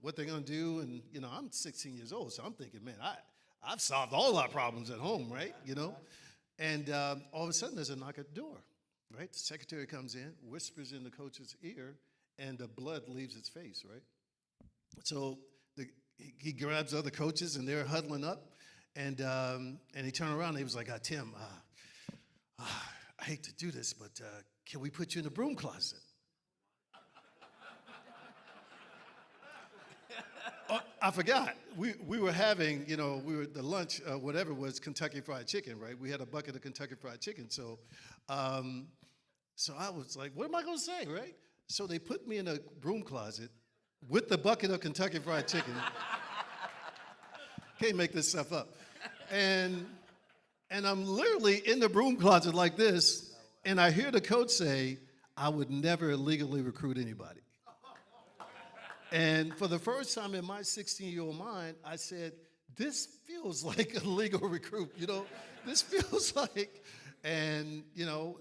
what they're going to do. And, I'm 16 years old, so I'm thinking, man, I've solved all our problems at home, right? And all of a sudden there's a knock at the door, right? The secretary comes in, whispers in the coach's ear, and the blood leaves his face, right? So he grabs other coaches, and they're huddling up. And he turned around and he was like, Tim, I hate to do this, but can we put you in the broom closet? I forgot. We were having, the lunch, whatever was Kentucky Fried Chicken, right? We had a bucket of Kentucky Fried Chicken. So I was like, what am I going to say, right? So they put me in a broom closet, with the bucket of Kentucky Fried Chicken. Can't make this stuff up. And I'm literally in the broom closet like this, and I hear the coach say, I would never illegally recruit anybody. And for the first time in my 16-year-old mind, I said, this feels like a legal recruit, This feels like, and,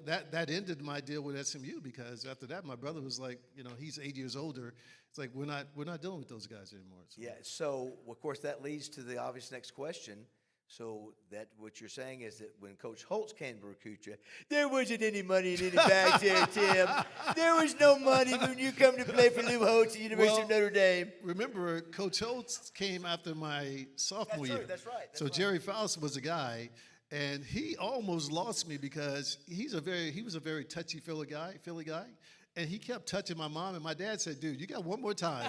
that ended my deal with SMU, because after that, my brother was like, he's 8 years older. It's like, we're not dealing with those guys anymore. So. Yeah, so, of course, that leads to the obvious next question. So that what you're saying is that when Coach Holtz came to recruit you, there wasn't any money in any bags there, Tim. There was no money when you come to play for Lou Holtz at the University of Notre Dame. Remember, Coach Holtz came after my sophomore year. That's right. So Jerry Faust was a guy, and he almost lost me because he was a very touchy-feely guy, and he kept touching my mom. And my dad said, "Dude, you got one more time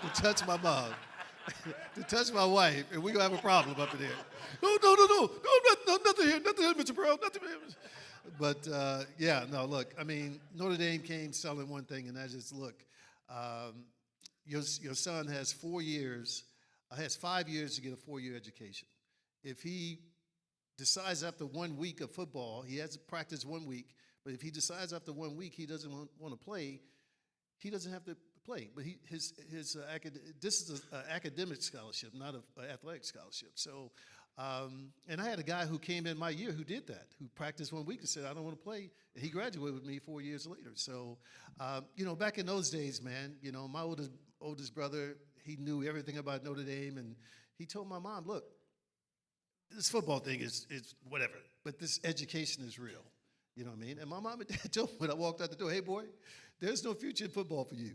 to touch my mom." To touch my wife, and we're going to have a problem up in here. No, nothing here, Mr. Brown, nothing here. But, look, Notre Dame came selling one thing, and that is, look, your son has 4 years, has 5 years to get a 4-year education. If he decides after 1 week of football, he has to practice 1 week, but if he decides after 1 week he doesn't want to play, he doesn't have to play, but this is an academic scholarship, not an athletic scholarship. So, and I had a guy who came in my year who did that, who practiced 1 week and said, I don't want to play, and he graduated with me 4 years later. So, back in those days, man, my oldest brother, he knew everything about Notre Dame, and he told my mom, look, this football thing is whatever, but this education is real. You know what I mean? And my mom and dad told me when I walked out the door, hey, boy, there's no future in football for you.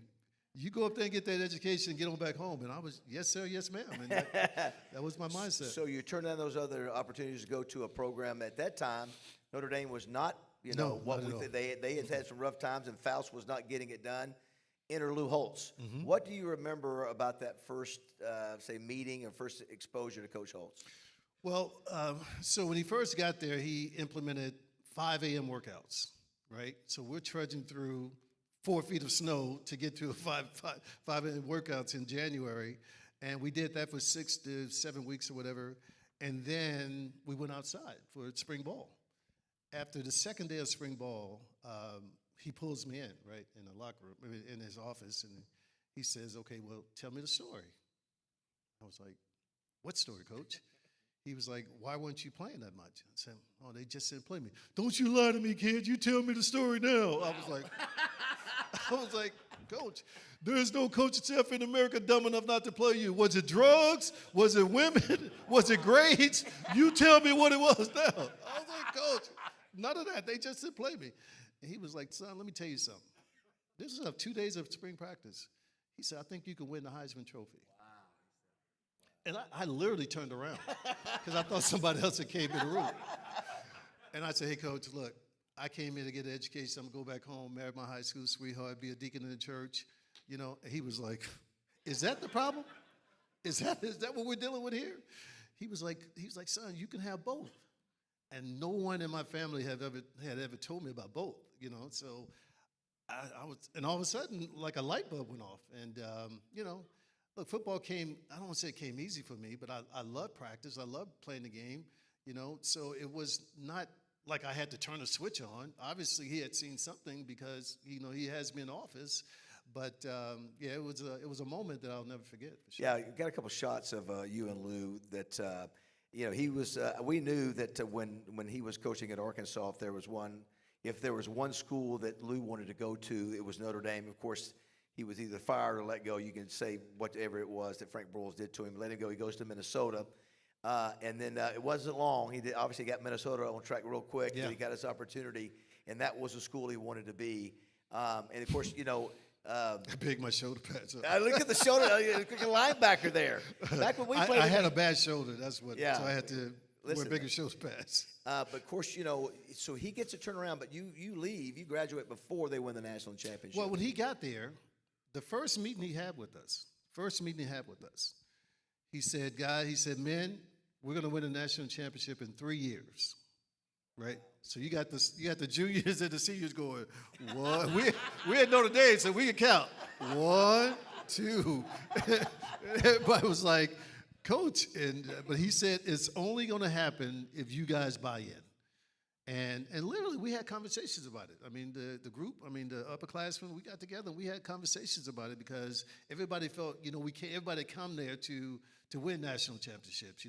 You go up there and get that education and get on back home. And I was, yes, sir, yes, ma'am. And that was my mindset. So you turned down those other opportunities to go to a program. At that time, Notre Dame was not, No, what not at all. they had some rough times, and Faust was not getting it done. Enter Lou Holtz. Mm-hmm. What do you remember about that first, meeting or first exposure to Coach Holtz? Well, so when he first got there, he implemented 5 a.m. workouts, right? So we're trudging through 4 feet of snow to get to a 5 a.m. workouts in January. And we did that for 6 to 7 weeks or whatever. And then we went outside for spring ball. After the second day of spring ball, he pulls me in, right, in the locker room, in his office, and he says, okay, well, tell me the story. I was like, what story, Coach? He was like, why weren't you playing that much? I said, oh, they just didn't play me. Don't you lie to me, kid. You tell me the story now. I was like, Coach, there's no coaching staff in America dumb enough not to play you. Was it drugs? Was it women? Was it grades? You tell me what it was now. I was like, Coach, none of that. They just didn't play me. And he was like, son, let me tell you something. This is 2 days of spring practice. He said, I think you can win the Heisman Trophy. And I literally turned around because I thought somebody else had came in the room. And I said, hey, Coach, look, I came here to get an education. I'm going to go back home, marry my high school sweetheart, be a deacon in the church. And he was like, is that the problem? Is that what we're dealing with here? He was like, son, you can have both. And no one in my family had ever told me about both, So I was, and all of a sudden, like a light bulb went off. And, look, football I don't want to say it came easy for me, but I love practice. I love playing the game, So it was not like I had to turn a switch on. Obviously, he had seen something because, he has me in office. But, it was a moment that I'll never forget. For sure. Yeah, you got a couple shots of you and Lou that, he was, we knew that when he was coaching at Arkansas, if there was one school that Lou wanted to go to, it was Notre Dame. Of course, he was either fired or let go. You can say whatever it was that Frank Broyles did to him. Let him go. He goes to Minnesota. And then it wasn't long. He obviously got Minnesota on track real quick. Yeah. He got his opportunity, and that was the school he wanted to be. And, of course, I big my shoulder pads up. look at the shoulder. Look at the linebacker there. Back when we played. I had a bad shoulder. That's what. Yeah. So I had to wear Listen, bigger shoulder pads. but, of course, so he gets a turnaround, but you leave. You graduate before they win the national championship. Well, when he got there, the first meeting he had with us, he said, men, we're going to win a national championship in 3 years, right? So you got the juniors and the seniors going, one. We at Notre Dame, so we can count. 1, Two, everybody was like, Coach, but he said it's only going to happen if you guys buy in. And literally, we had conversations about it. I mean, the group, the upperclassmen, we got together and we had conversations about it because everybody felt, we can't, everybody come there to win national championships,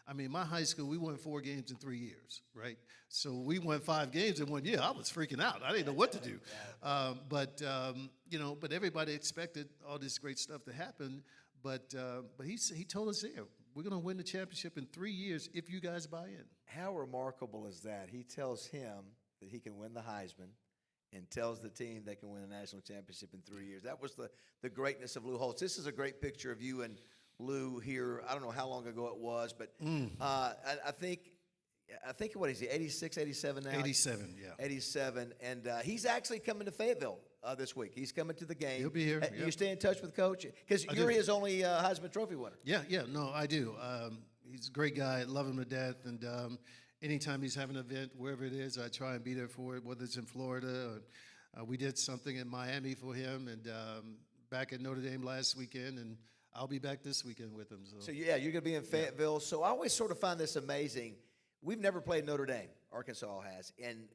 my high school, we won 4 games in 3 years, right? So we won 5 games in 1 year. I was freaking out. I didn't know what to do. But everybody expected all this great stuff to happen. But he told us there, we're going to win the championship in 3 years if you guys buy in. How remarkable is that? He tells him that he can win the Heisman and tells the team they can win a national championship in 3 years. That was the greatness of Lou Holtz. This is a great picture of you and Lou here. I don't know how long ago it was, but I think what is he, 86, 87 now? 87, yeah. 87, and he's actually coming to Fayetteville this week. He's coming to the game. He'll be here. You stay in touch with Coach? Because you're his only Heisman Trophy winner. Yeah, no, I do. He's a great guy. I love him to death. And anytime he's having an event, wherever it is, I try and be there for it, whether it's in Florida or we did something in Miami for him and back at Notre Dame last weekend, and I'll be back this weekend with him. So yeah, you're going to be in Fayetteville. Yeah. So I always sort of find this amazing. We've never played Notre Dame. Arkansas has. And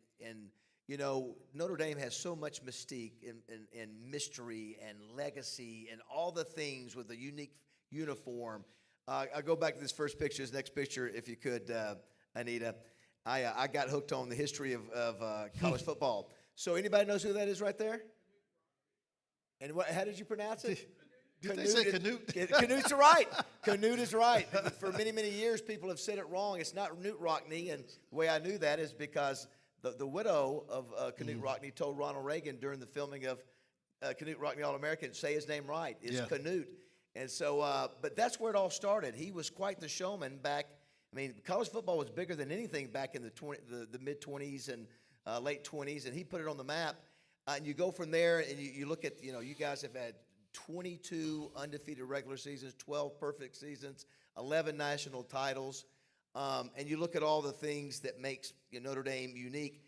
Notre Dame has so much mystique and mystery and legacy and all the things with a unique uniform. I'll go back to this first picture, this next picture, if you could, Anita. I got hooked on the history of college football. So anybody knows who that is right there? And how did you pronounce it? Did they say Canute? Canute's right. Canute is right. For many, many years, people have said it wrong. It's not Knute Rockne, and the way I knew that is because the widow of Canute Rockne told Ronald Reagan during the filming of Canute Rockne All-American, say his name right. It's Canute. And so, but that's where it all started. He was quite the showman back. College football was bigger than anything back in the mid-20s and late 20s, and he put it on the map. And you go from there, and you look at, you guys have had 22 undefeated regular seasons, 12 perfect seasons, 11 national titles. And you look at all the things that makes Notre Dame unique.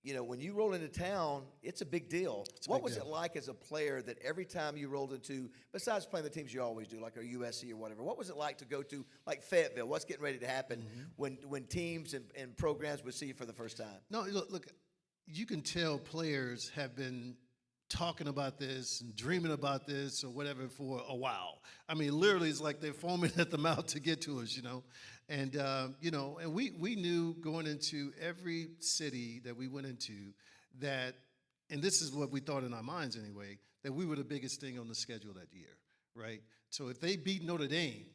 When you roll into town, it's a big deal. What was it like as a player that every time you rolled into, besides playing the teams you always do, like a USC or whatever, what was it like to go to, like Fayetteville? What's getting ready to happen when teams and programs would see you for the first time? No, look, you can tell players have been talking about this and dreaming about this or whatever for a while. Literally, it's like they're foaming at the mouth to get to us, And, and we knew going into every city that we went into that, and this is what we thought in our minds anyway, that we were the biggest thing on the schedule that year, right? So if they beat Notre Dame,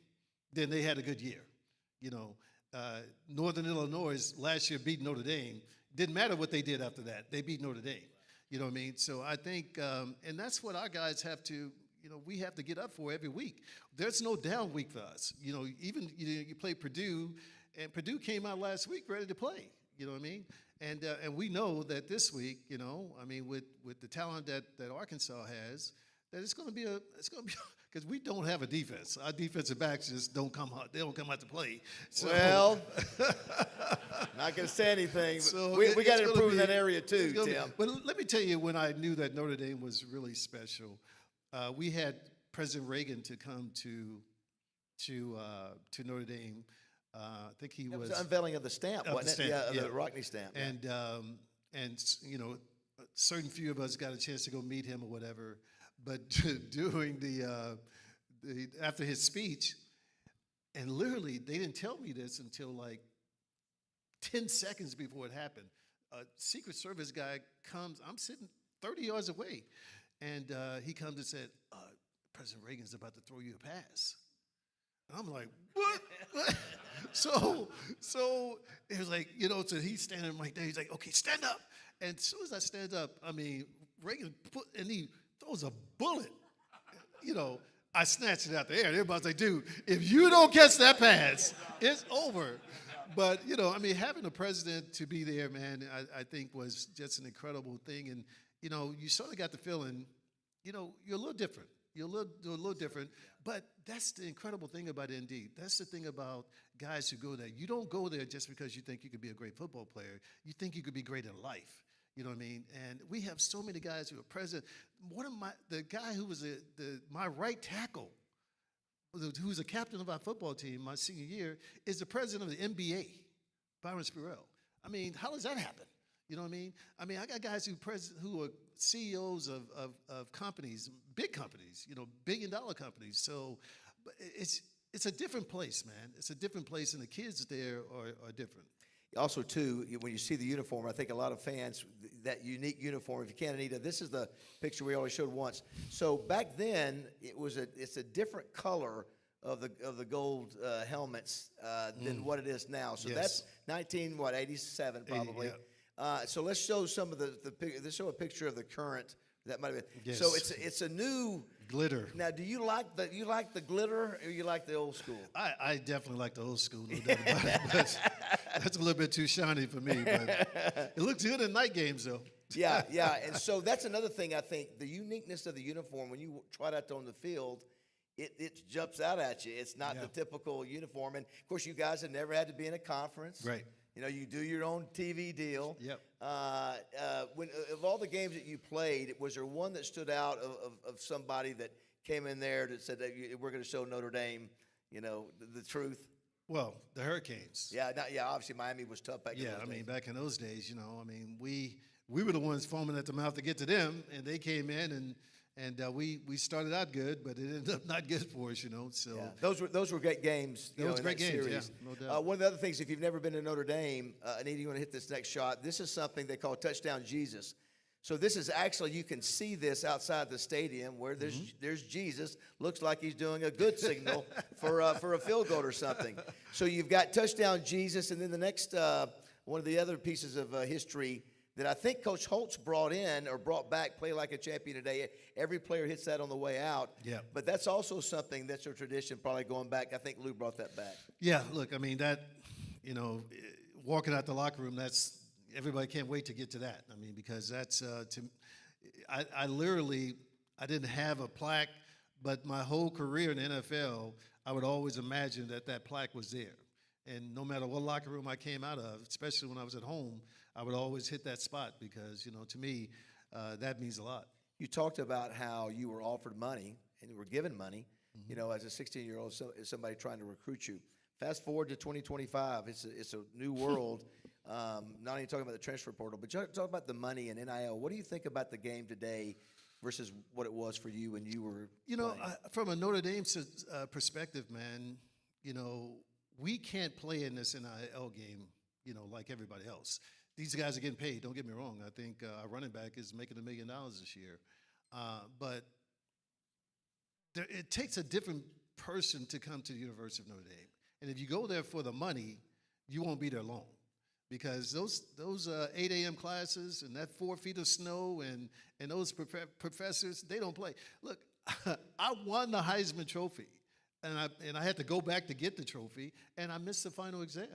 then they had a good year. Northern Illinois last year beat Notre Dame. Didn't matter what they did after that. They beat Notre Dame. You know what I mean? So I think, and that's what our guys have to, we have to get up for every week. There's no down week for us. Even you play Purdue, and Purdue came out last week ready to play. You know what I mean? And we know that this week, with the talent that Arkansas has, that it's going to be because we don't have a defense. Our defensive backs just don't come out. They don't come out to play. So, well, not going to say anything. So we got to improve in that area too, Tim. But let me tell you, when I knew that Notre Dame was really special, we had President Reagan to come to Notre Dame. I think he was the unveiling of the stamp, wasn't it? Yeah, the Rockne stamp. And a certain few of us got a chance to go meet him or whatever. But during after his speech, and literally they didn't tell me this until like 10 seconds before it happened. A Secret Service guy comes. I'm sitting 30 yards away, and he comes and said, "President Reagan's about to throw you a pass." And I'm like, "What?" So it was like, so he's standing right there. He's like, "Okay, stand up." And as soon as I stand up, Reagan he throws a bullet. I snatched it out the air. And everybody's like, "Dude, if you don't catch that pass, it's over." But, having a president to be there, man, I think was just an incredible thing. And, you sort of got the feeling, you're a little different. You're a little different. But that's the incredible thing about Indeed. That's the thing about guys who go there. You don't go there just because you think you could be a great football player. You think you could be great in life. You know what I mean? And we have so many guys who are president. The guy who was my right tackle, who's a captain of our football team my senior year, is the president of the NBA, Byron Spirell. I mean, how does that happen? You know what I mean? I got guys who are CEOs of companies, big companies, billion-dollar companies. So it's a different place, man. It's a different place, and the kids there are different. Also, too, when you see the uniform, I think a lot of fans, that unique uniform, if you can't, Anita, this is the picture we always showed once. So back then, it's a different color of the gold helmets than what it is now. So Yes. that's 87 probably. 80, yeah. So let's show some of let's show a picture of the current. That might have been. Yes. So it's a new Glitter. Now, do you like the glitter, or you like the old school? I definitely like the old school, no doubt about it. But that's a little bit too shiny for me. But it looks good in night games, though. Yeah. And so that's another thing, I think, the uniqueness of the uniform, when you try it out on the field, it jumps out at you. It's not the typical uniform. And, of course, you guys have never had to be in a conference. Right. You do your own TV deal. Yep. Of all the games that you played, was there one that stood out of somebody that came in there that said that we're going to show Notre Dame, the truth? Well, the Hurricanes. Yeah, obviously Miami was tough back in those days. Back in those days, we were the ones foaming at the mouth to get to them, and they came in and we started out good, but it ended up not good for us, So those were great games. Those in great that games, series. yeah, no doubt. One of the other things, if you've never been to Notre Dame, Anita, you want to hit this next shot. This is something they call Touchdown Jesus. So this is actually, you can see this outside the stadium where there's Jesus. Looks like he's doing a good signal for a field goal or something. So you've got Touchdown Jesus, and then the next one of the other pieces of history that I think Coach Holtz brought back, Play Like a Champion Today. Every player hits that on the way out. Yeah. But that's also something that's a tradition, probably going back. I think Lou brought that back. Yeah, look, walking out the locker room, everybody can't wait to get to that. Because that's, I didn't have a plaque, but my whole career in the NFL, I would always imagine that plaque was there. And no matter what locker room I came out of, especially when I was at home, I would always hit that spot because, to me, that means a lot. You talked about how you were offered money and you were given money, as a 16-year-old, somebody trying to recruit you. Fast forward to 2025, it's a new world. Not only talking about the transfer portal, but talk about the money and NIL. What do you think about the game today versus what it was for you when you were playing? From a Notre Dame perspective, man, we can't play in this NIL game, like everybody else. These guys are getting paid. Don't get me wrong. I think our running back is making $1 million this year. But it takes a different person to come to the University of Notre Dame. And if you go there for the money, you won't be there long. Because those 8 a.m. classes and that 4 feet of snow and those professors, they don't play. Look, I won the Heisman Trophy. And I had to go back to get the trophy, and I missed the final exam,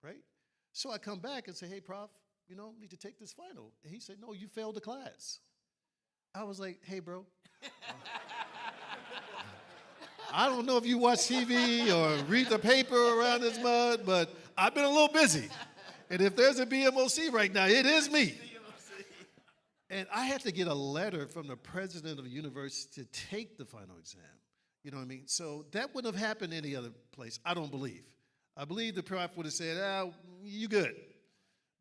right? So I come back and say, hey, Prof, need to take this final. And he said, no, you failed the class. I was like, hey, bro. I don't know if you watch TV or read the paper around this mud, but I've been a little busy. And if there's a BMOC right now, it is me. And I had to get a letter from the president of the university to take the final exam. You know what I mean? So that wouldn't have happened any other place, I don't believe. I believe the prof would have said, you good.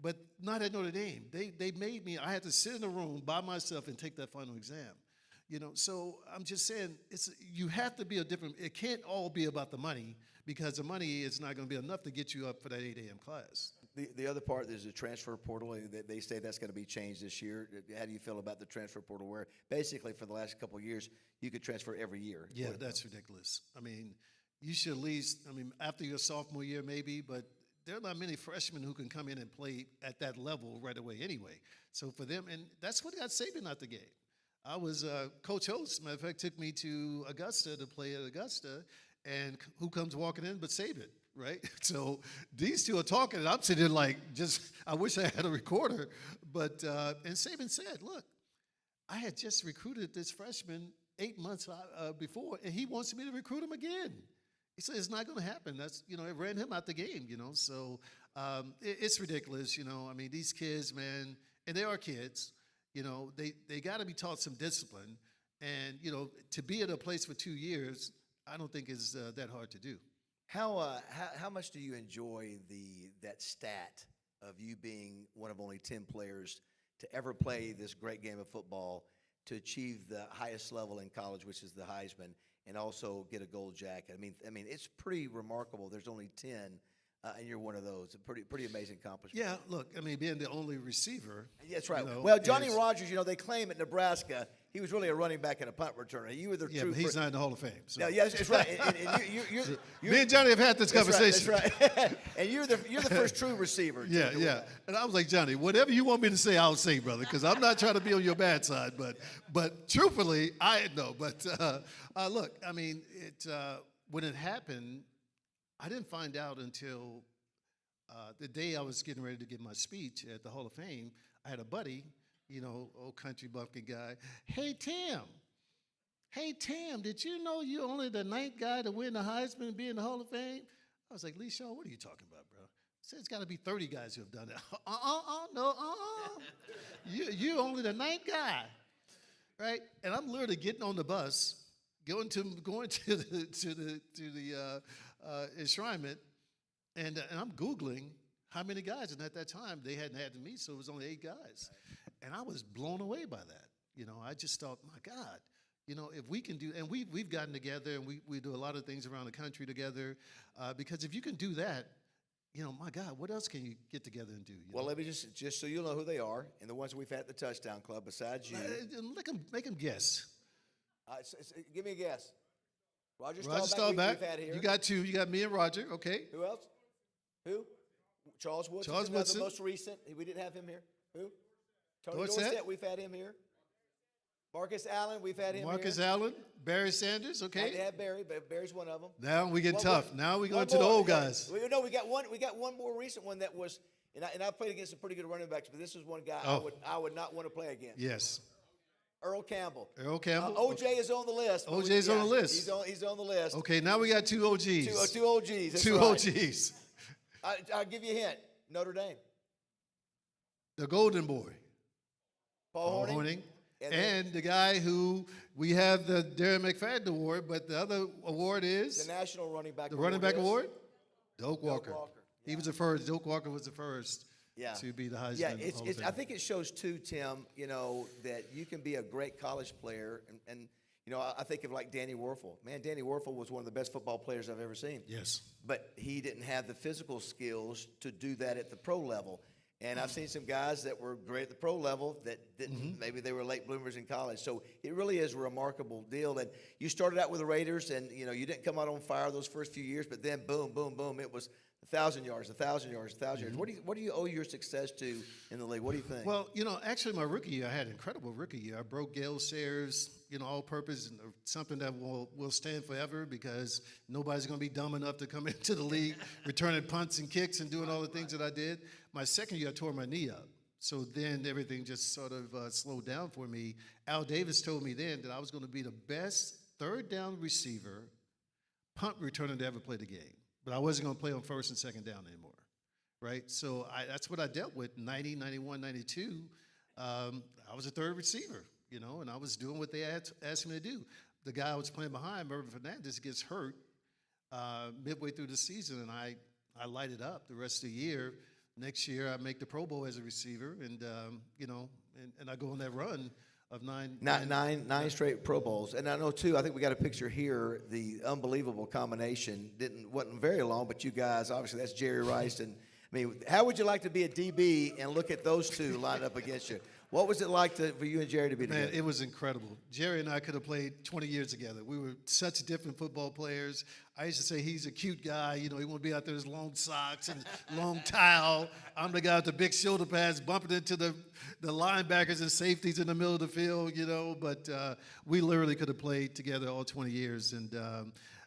But not at Notre Dame. They made me, I had to sit in a room by myself and take that final exam. So I'm just saying, you have to be it can't all be about the money, because the money is not going to be enough to get you up for that 8 a.m. class. The other part is the transfer portal. They say that's going to be changed this year. How do you feel about the transfer portal, where basically for the last couple of years you could transfer every year? Yeah, that's ridiculous. You should at least, after your sophomore year maybe, but there are not many freshmen who can come in and play at that level right away anyway. So for them, and that's what got Saban out the game. I was, Coach Holtz, matter of fact, took me to Augusta to play at Augusta, and who comes walking in but Saban? Right? So these two are talking, and I'm sitting there like, I wish I had a recorder. But, and Saban said, look, I had just recruited this freshman 8 months before, and he wants me to recruit him again. He said, it's not going to happen. That's, it ran him out the game, So it's ridiculous, These kids, man, and they are kids. You know, they got to be taught some discipline. And, you know, to be at a place for 2 years, I don't think is that hard to do. How much do you enjoy that stat of you being one of only 10 players to ever play this great game of football, to achieve the highest level in college, which is the Heisman, and also get a gold jacket? I mean, it's pretty remarkable. There's only 10, and you're one of those. A pretty amazing accomplishment. Yeah, look, I mean, being the only receiver. That's right. You know, Well, Johnny Rodgers, you know, they claim at Nebraska he was really a running back and a punt returner. You were the Yeah, true. but he's not in the Hall of Fame. So. No, yes, it's right. And Me and Johnny have had this conversation. That's right. And you're the first true receiver. Yeah. And I was like, Johnny, whatever you want me to say, I'll say, brother, because I'm not trying to be on your bad side. But truthfully, I know. But look, I mean, when it happened, I didn't find out until the day I was getting ready to give my speech at the Hall of Fame. I had a buddy, you know, old country bumpkin guy. Hey, Tim, did you know you're only the 9th guy to win the Heisman and be in the Hall of Fame? I was like, Lee Shaw, what are you talking about, bro? He said, it's got to be 30 guys who have done that. You're only the 9th guy, right? And I'm literally getting on the bus, going to the enshrinement, and I'm Googling how many guys. And at that time, they hadn't had me, so it was only 8 guys. And I was blown away by that. You know, I just thought, my God, you know, if we can do, and we've gotten together and we do a lot of things around the country together, because if you can do that, you know, my God, what else can you get together and do? Well, let me just so you'll know who they are and the ones we've had at the Touchdown Club besides you. Make them guess. Give me a guess. Roger Staubach. we've had here. You got 2. You got me and Roger. Okay. Who else? Who? Charles Woodson. Charles Woodson. The most recent. We didn't have him here. Who? Tony Dorsett. Dorsett. We've had him here. Marcus Allen. We've had him Marcus here. Allen. Barry Sanders. Okay. They had Barry, but Barry's one of them. Now we get tough. Now we going to more. the old guys. We got one more recent one that was, and I played against some pretty good running backs, but this is one guy I would not want to play against. Yes. Earl Campbell. OJ is on the list. OJ's on the list. He's on the list. Okay, now we got 2 OGs. Two OGs. That's Two right. OGs. I'll give you a hint. Notre Dame. The Golden Boy. Paul Hornung. And the guy who we have the Darren McFadden Award, but the other award is the National Running Back. The Running Back Award. Doak Walker. Yeah. He was the first. Doak Walker was the first. Yeah. To be the Heisman. Yeah, I think it shows too, Tim, you know, that you can be a great college player. And you know, I think of like Danny Werfel. Man, Danny Werfel was one of the best football players I've ever seen. Yes. But he didn't have the physical skills to do that at the pro level. And I've seen some guys that were great at the pro level that didn't. Maybe they were late bloomers in college. So it really is a remarkable deal. And you started out with the Raiders, and, you know, you didn't come out on fire those first few years, but then boom, boom, boom, it was 1,000 yards, 1,000 yards, 1,000 yards. What do you owe your success to in the league? What do you think? Well, you know, actually my rookie year, I had an incredible rookie year. I broke Gail Sayers, you know, all-purpose, and something that will stand forever because nobody's going to be dumb enough to come into the league returning punts and kicks and doing all the things that I did. My second year, I tore my knee up. So then everything just sort of slowed down for me. Al Davis told me then that I was going to be the best third down receiver, punt returner to ever play the game. But I wasn't going to play on first and second down anymore, right? So that's what I dealt with, 90, 91, 92. I was a third receiver, you know, and I was doing what they asked me to do. The guy I was playing behind, Mervin Fernandez, gets hurt midway through the season, and I lighted up the rest of the year. Next year, I make the Pro Bowl as a receiver, and, you know, and I go on that run of nine straight Pro Bowls. And I know, too, I think we got a picture here, the unbelievable combination. Wasn't very long, but you guys, obviously, that's Jerry Rice. And, I mean, how would you like to be a DB and look at those two lined up against you? What was it like for you and Jerry to be together? Man, it was incredible. Jerry and I could have played 20 years together. We were such different football players. I used to say he's a cute guy. You know, he won't be out there with his long socks and long towel. I'm the guy with the big shoulder pads bumping into the linebackers and safeties in the middle of the field, you know. But we literally could have played together all 20 years. And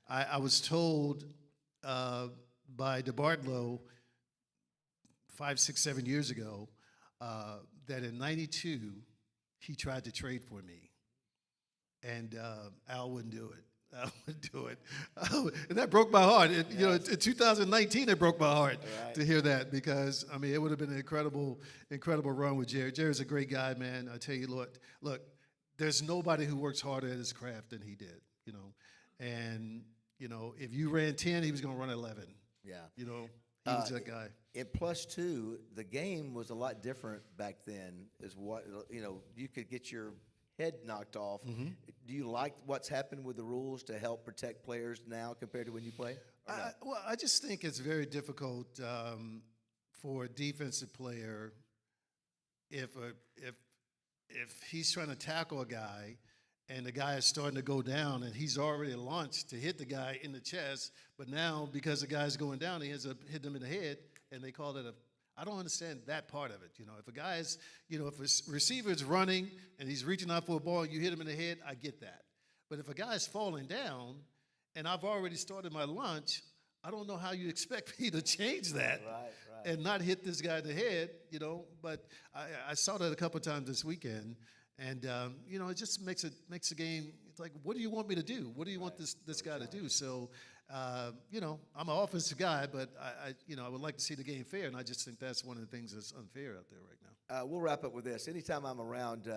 I was told by DeBartolo 5, 6, 7 years ago that in '92 he tried to trade for me, and Al wouldn't do it. I wouldn't do it. And that broke my heart. You know, in 2019, it broke my heart to hear that because, I mean, it would have been an incredible run with Jerry. Jerry's a great guy, man. I tell you, look, there's nobody who works harder at his craft than he did, you know. And, you know, if you ran 10, he was going to run 11. Yeah. You know, he was that guy. And plus, too, the game was a lot different back then. Is what, you know, you could get your head knocked off. Do you like what's happened with the rules to help protect players now compared to when you played? Well, I just think it's very difficult for a defensive player if he's trying to tackle a guy and the guy is starting to go down and he's already launched to hit the guy in the chest, but now because the guy's going down, he ends up hitting him in the head, and they call it I don't understand that part of it. You know, if a guy's, you know, if a receiver is running and he's reaching out for a ball and you hit him in the head, I get that. But if a guy's falling down and I've already started my lunch, I don't know how you expect me to change that and not hit this guy in the head, you know. But I saw that a couple of times this weekend, and you know, it just makes the game. It's like, what do you want me to do? What do you want this guy to do? So, you know, I'm an offensive guy, but I would like to see the game fair, and I just think that's one of the things that's unfair out there right now. We'll wrap up with this. Anytime I'm around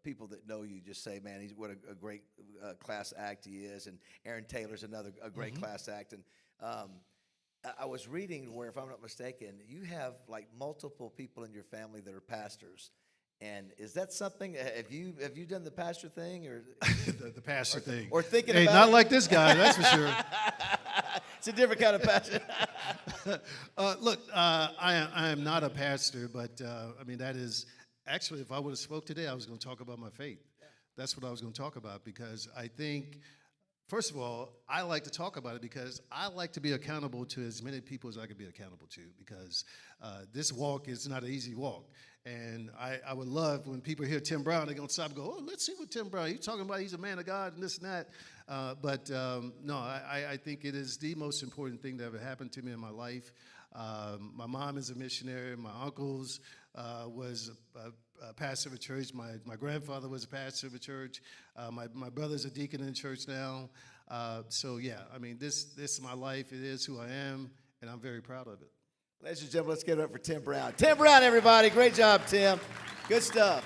people that know you, just say, man, what a great class act he is, and Aaron Taylor's a great class act. And I was reading where, if I'm not mistaken, you have like multiple people in your family that are pastors. And is that something? Have you done the pastor thing, or the pastor thing, or thinking about? Hey, not like this guy, that's for sure. It's a different kind of pastor. Look, I am not a pastor, but I mean, that is actually, if I would have spoke today, I was going to talk about my faith. That's what I was going to talk about, because I think, first of all, I like to talk about it because I like to be accountable to as many people as I can be accountable to, because this walk is not an easy walk. And I would love when people hear Tim Brown, they're going to stop and go, oh, let's see what Tim Brown, you're talking about he's a man of God and this and that. But no, I think it is the most important thing that ever happened to me in my life. My mom is a missionary. My uncles was a pastor of a church. My grandfather was a pastor of a church. My brother's a deacon in church now. So, yeah, I mean, this is my life. It is who I am, and I'm very proud of it. Ladies and gentlemen, let's give it up for Tim Brown. Tim Brown, everybody. Great job, Tim. Good stuff.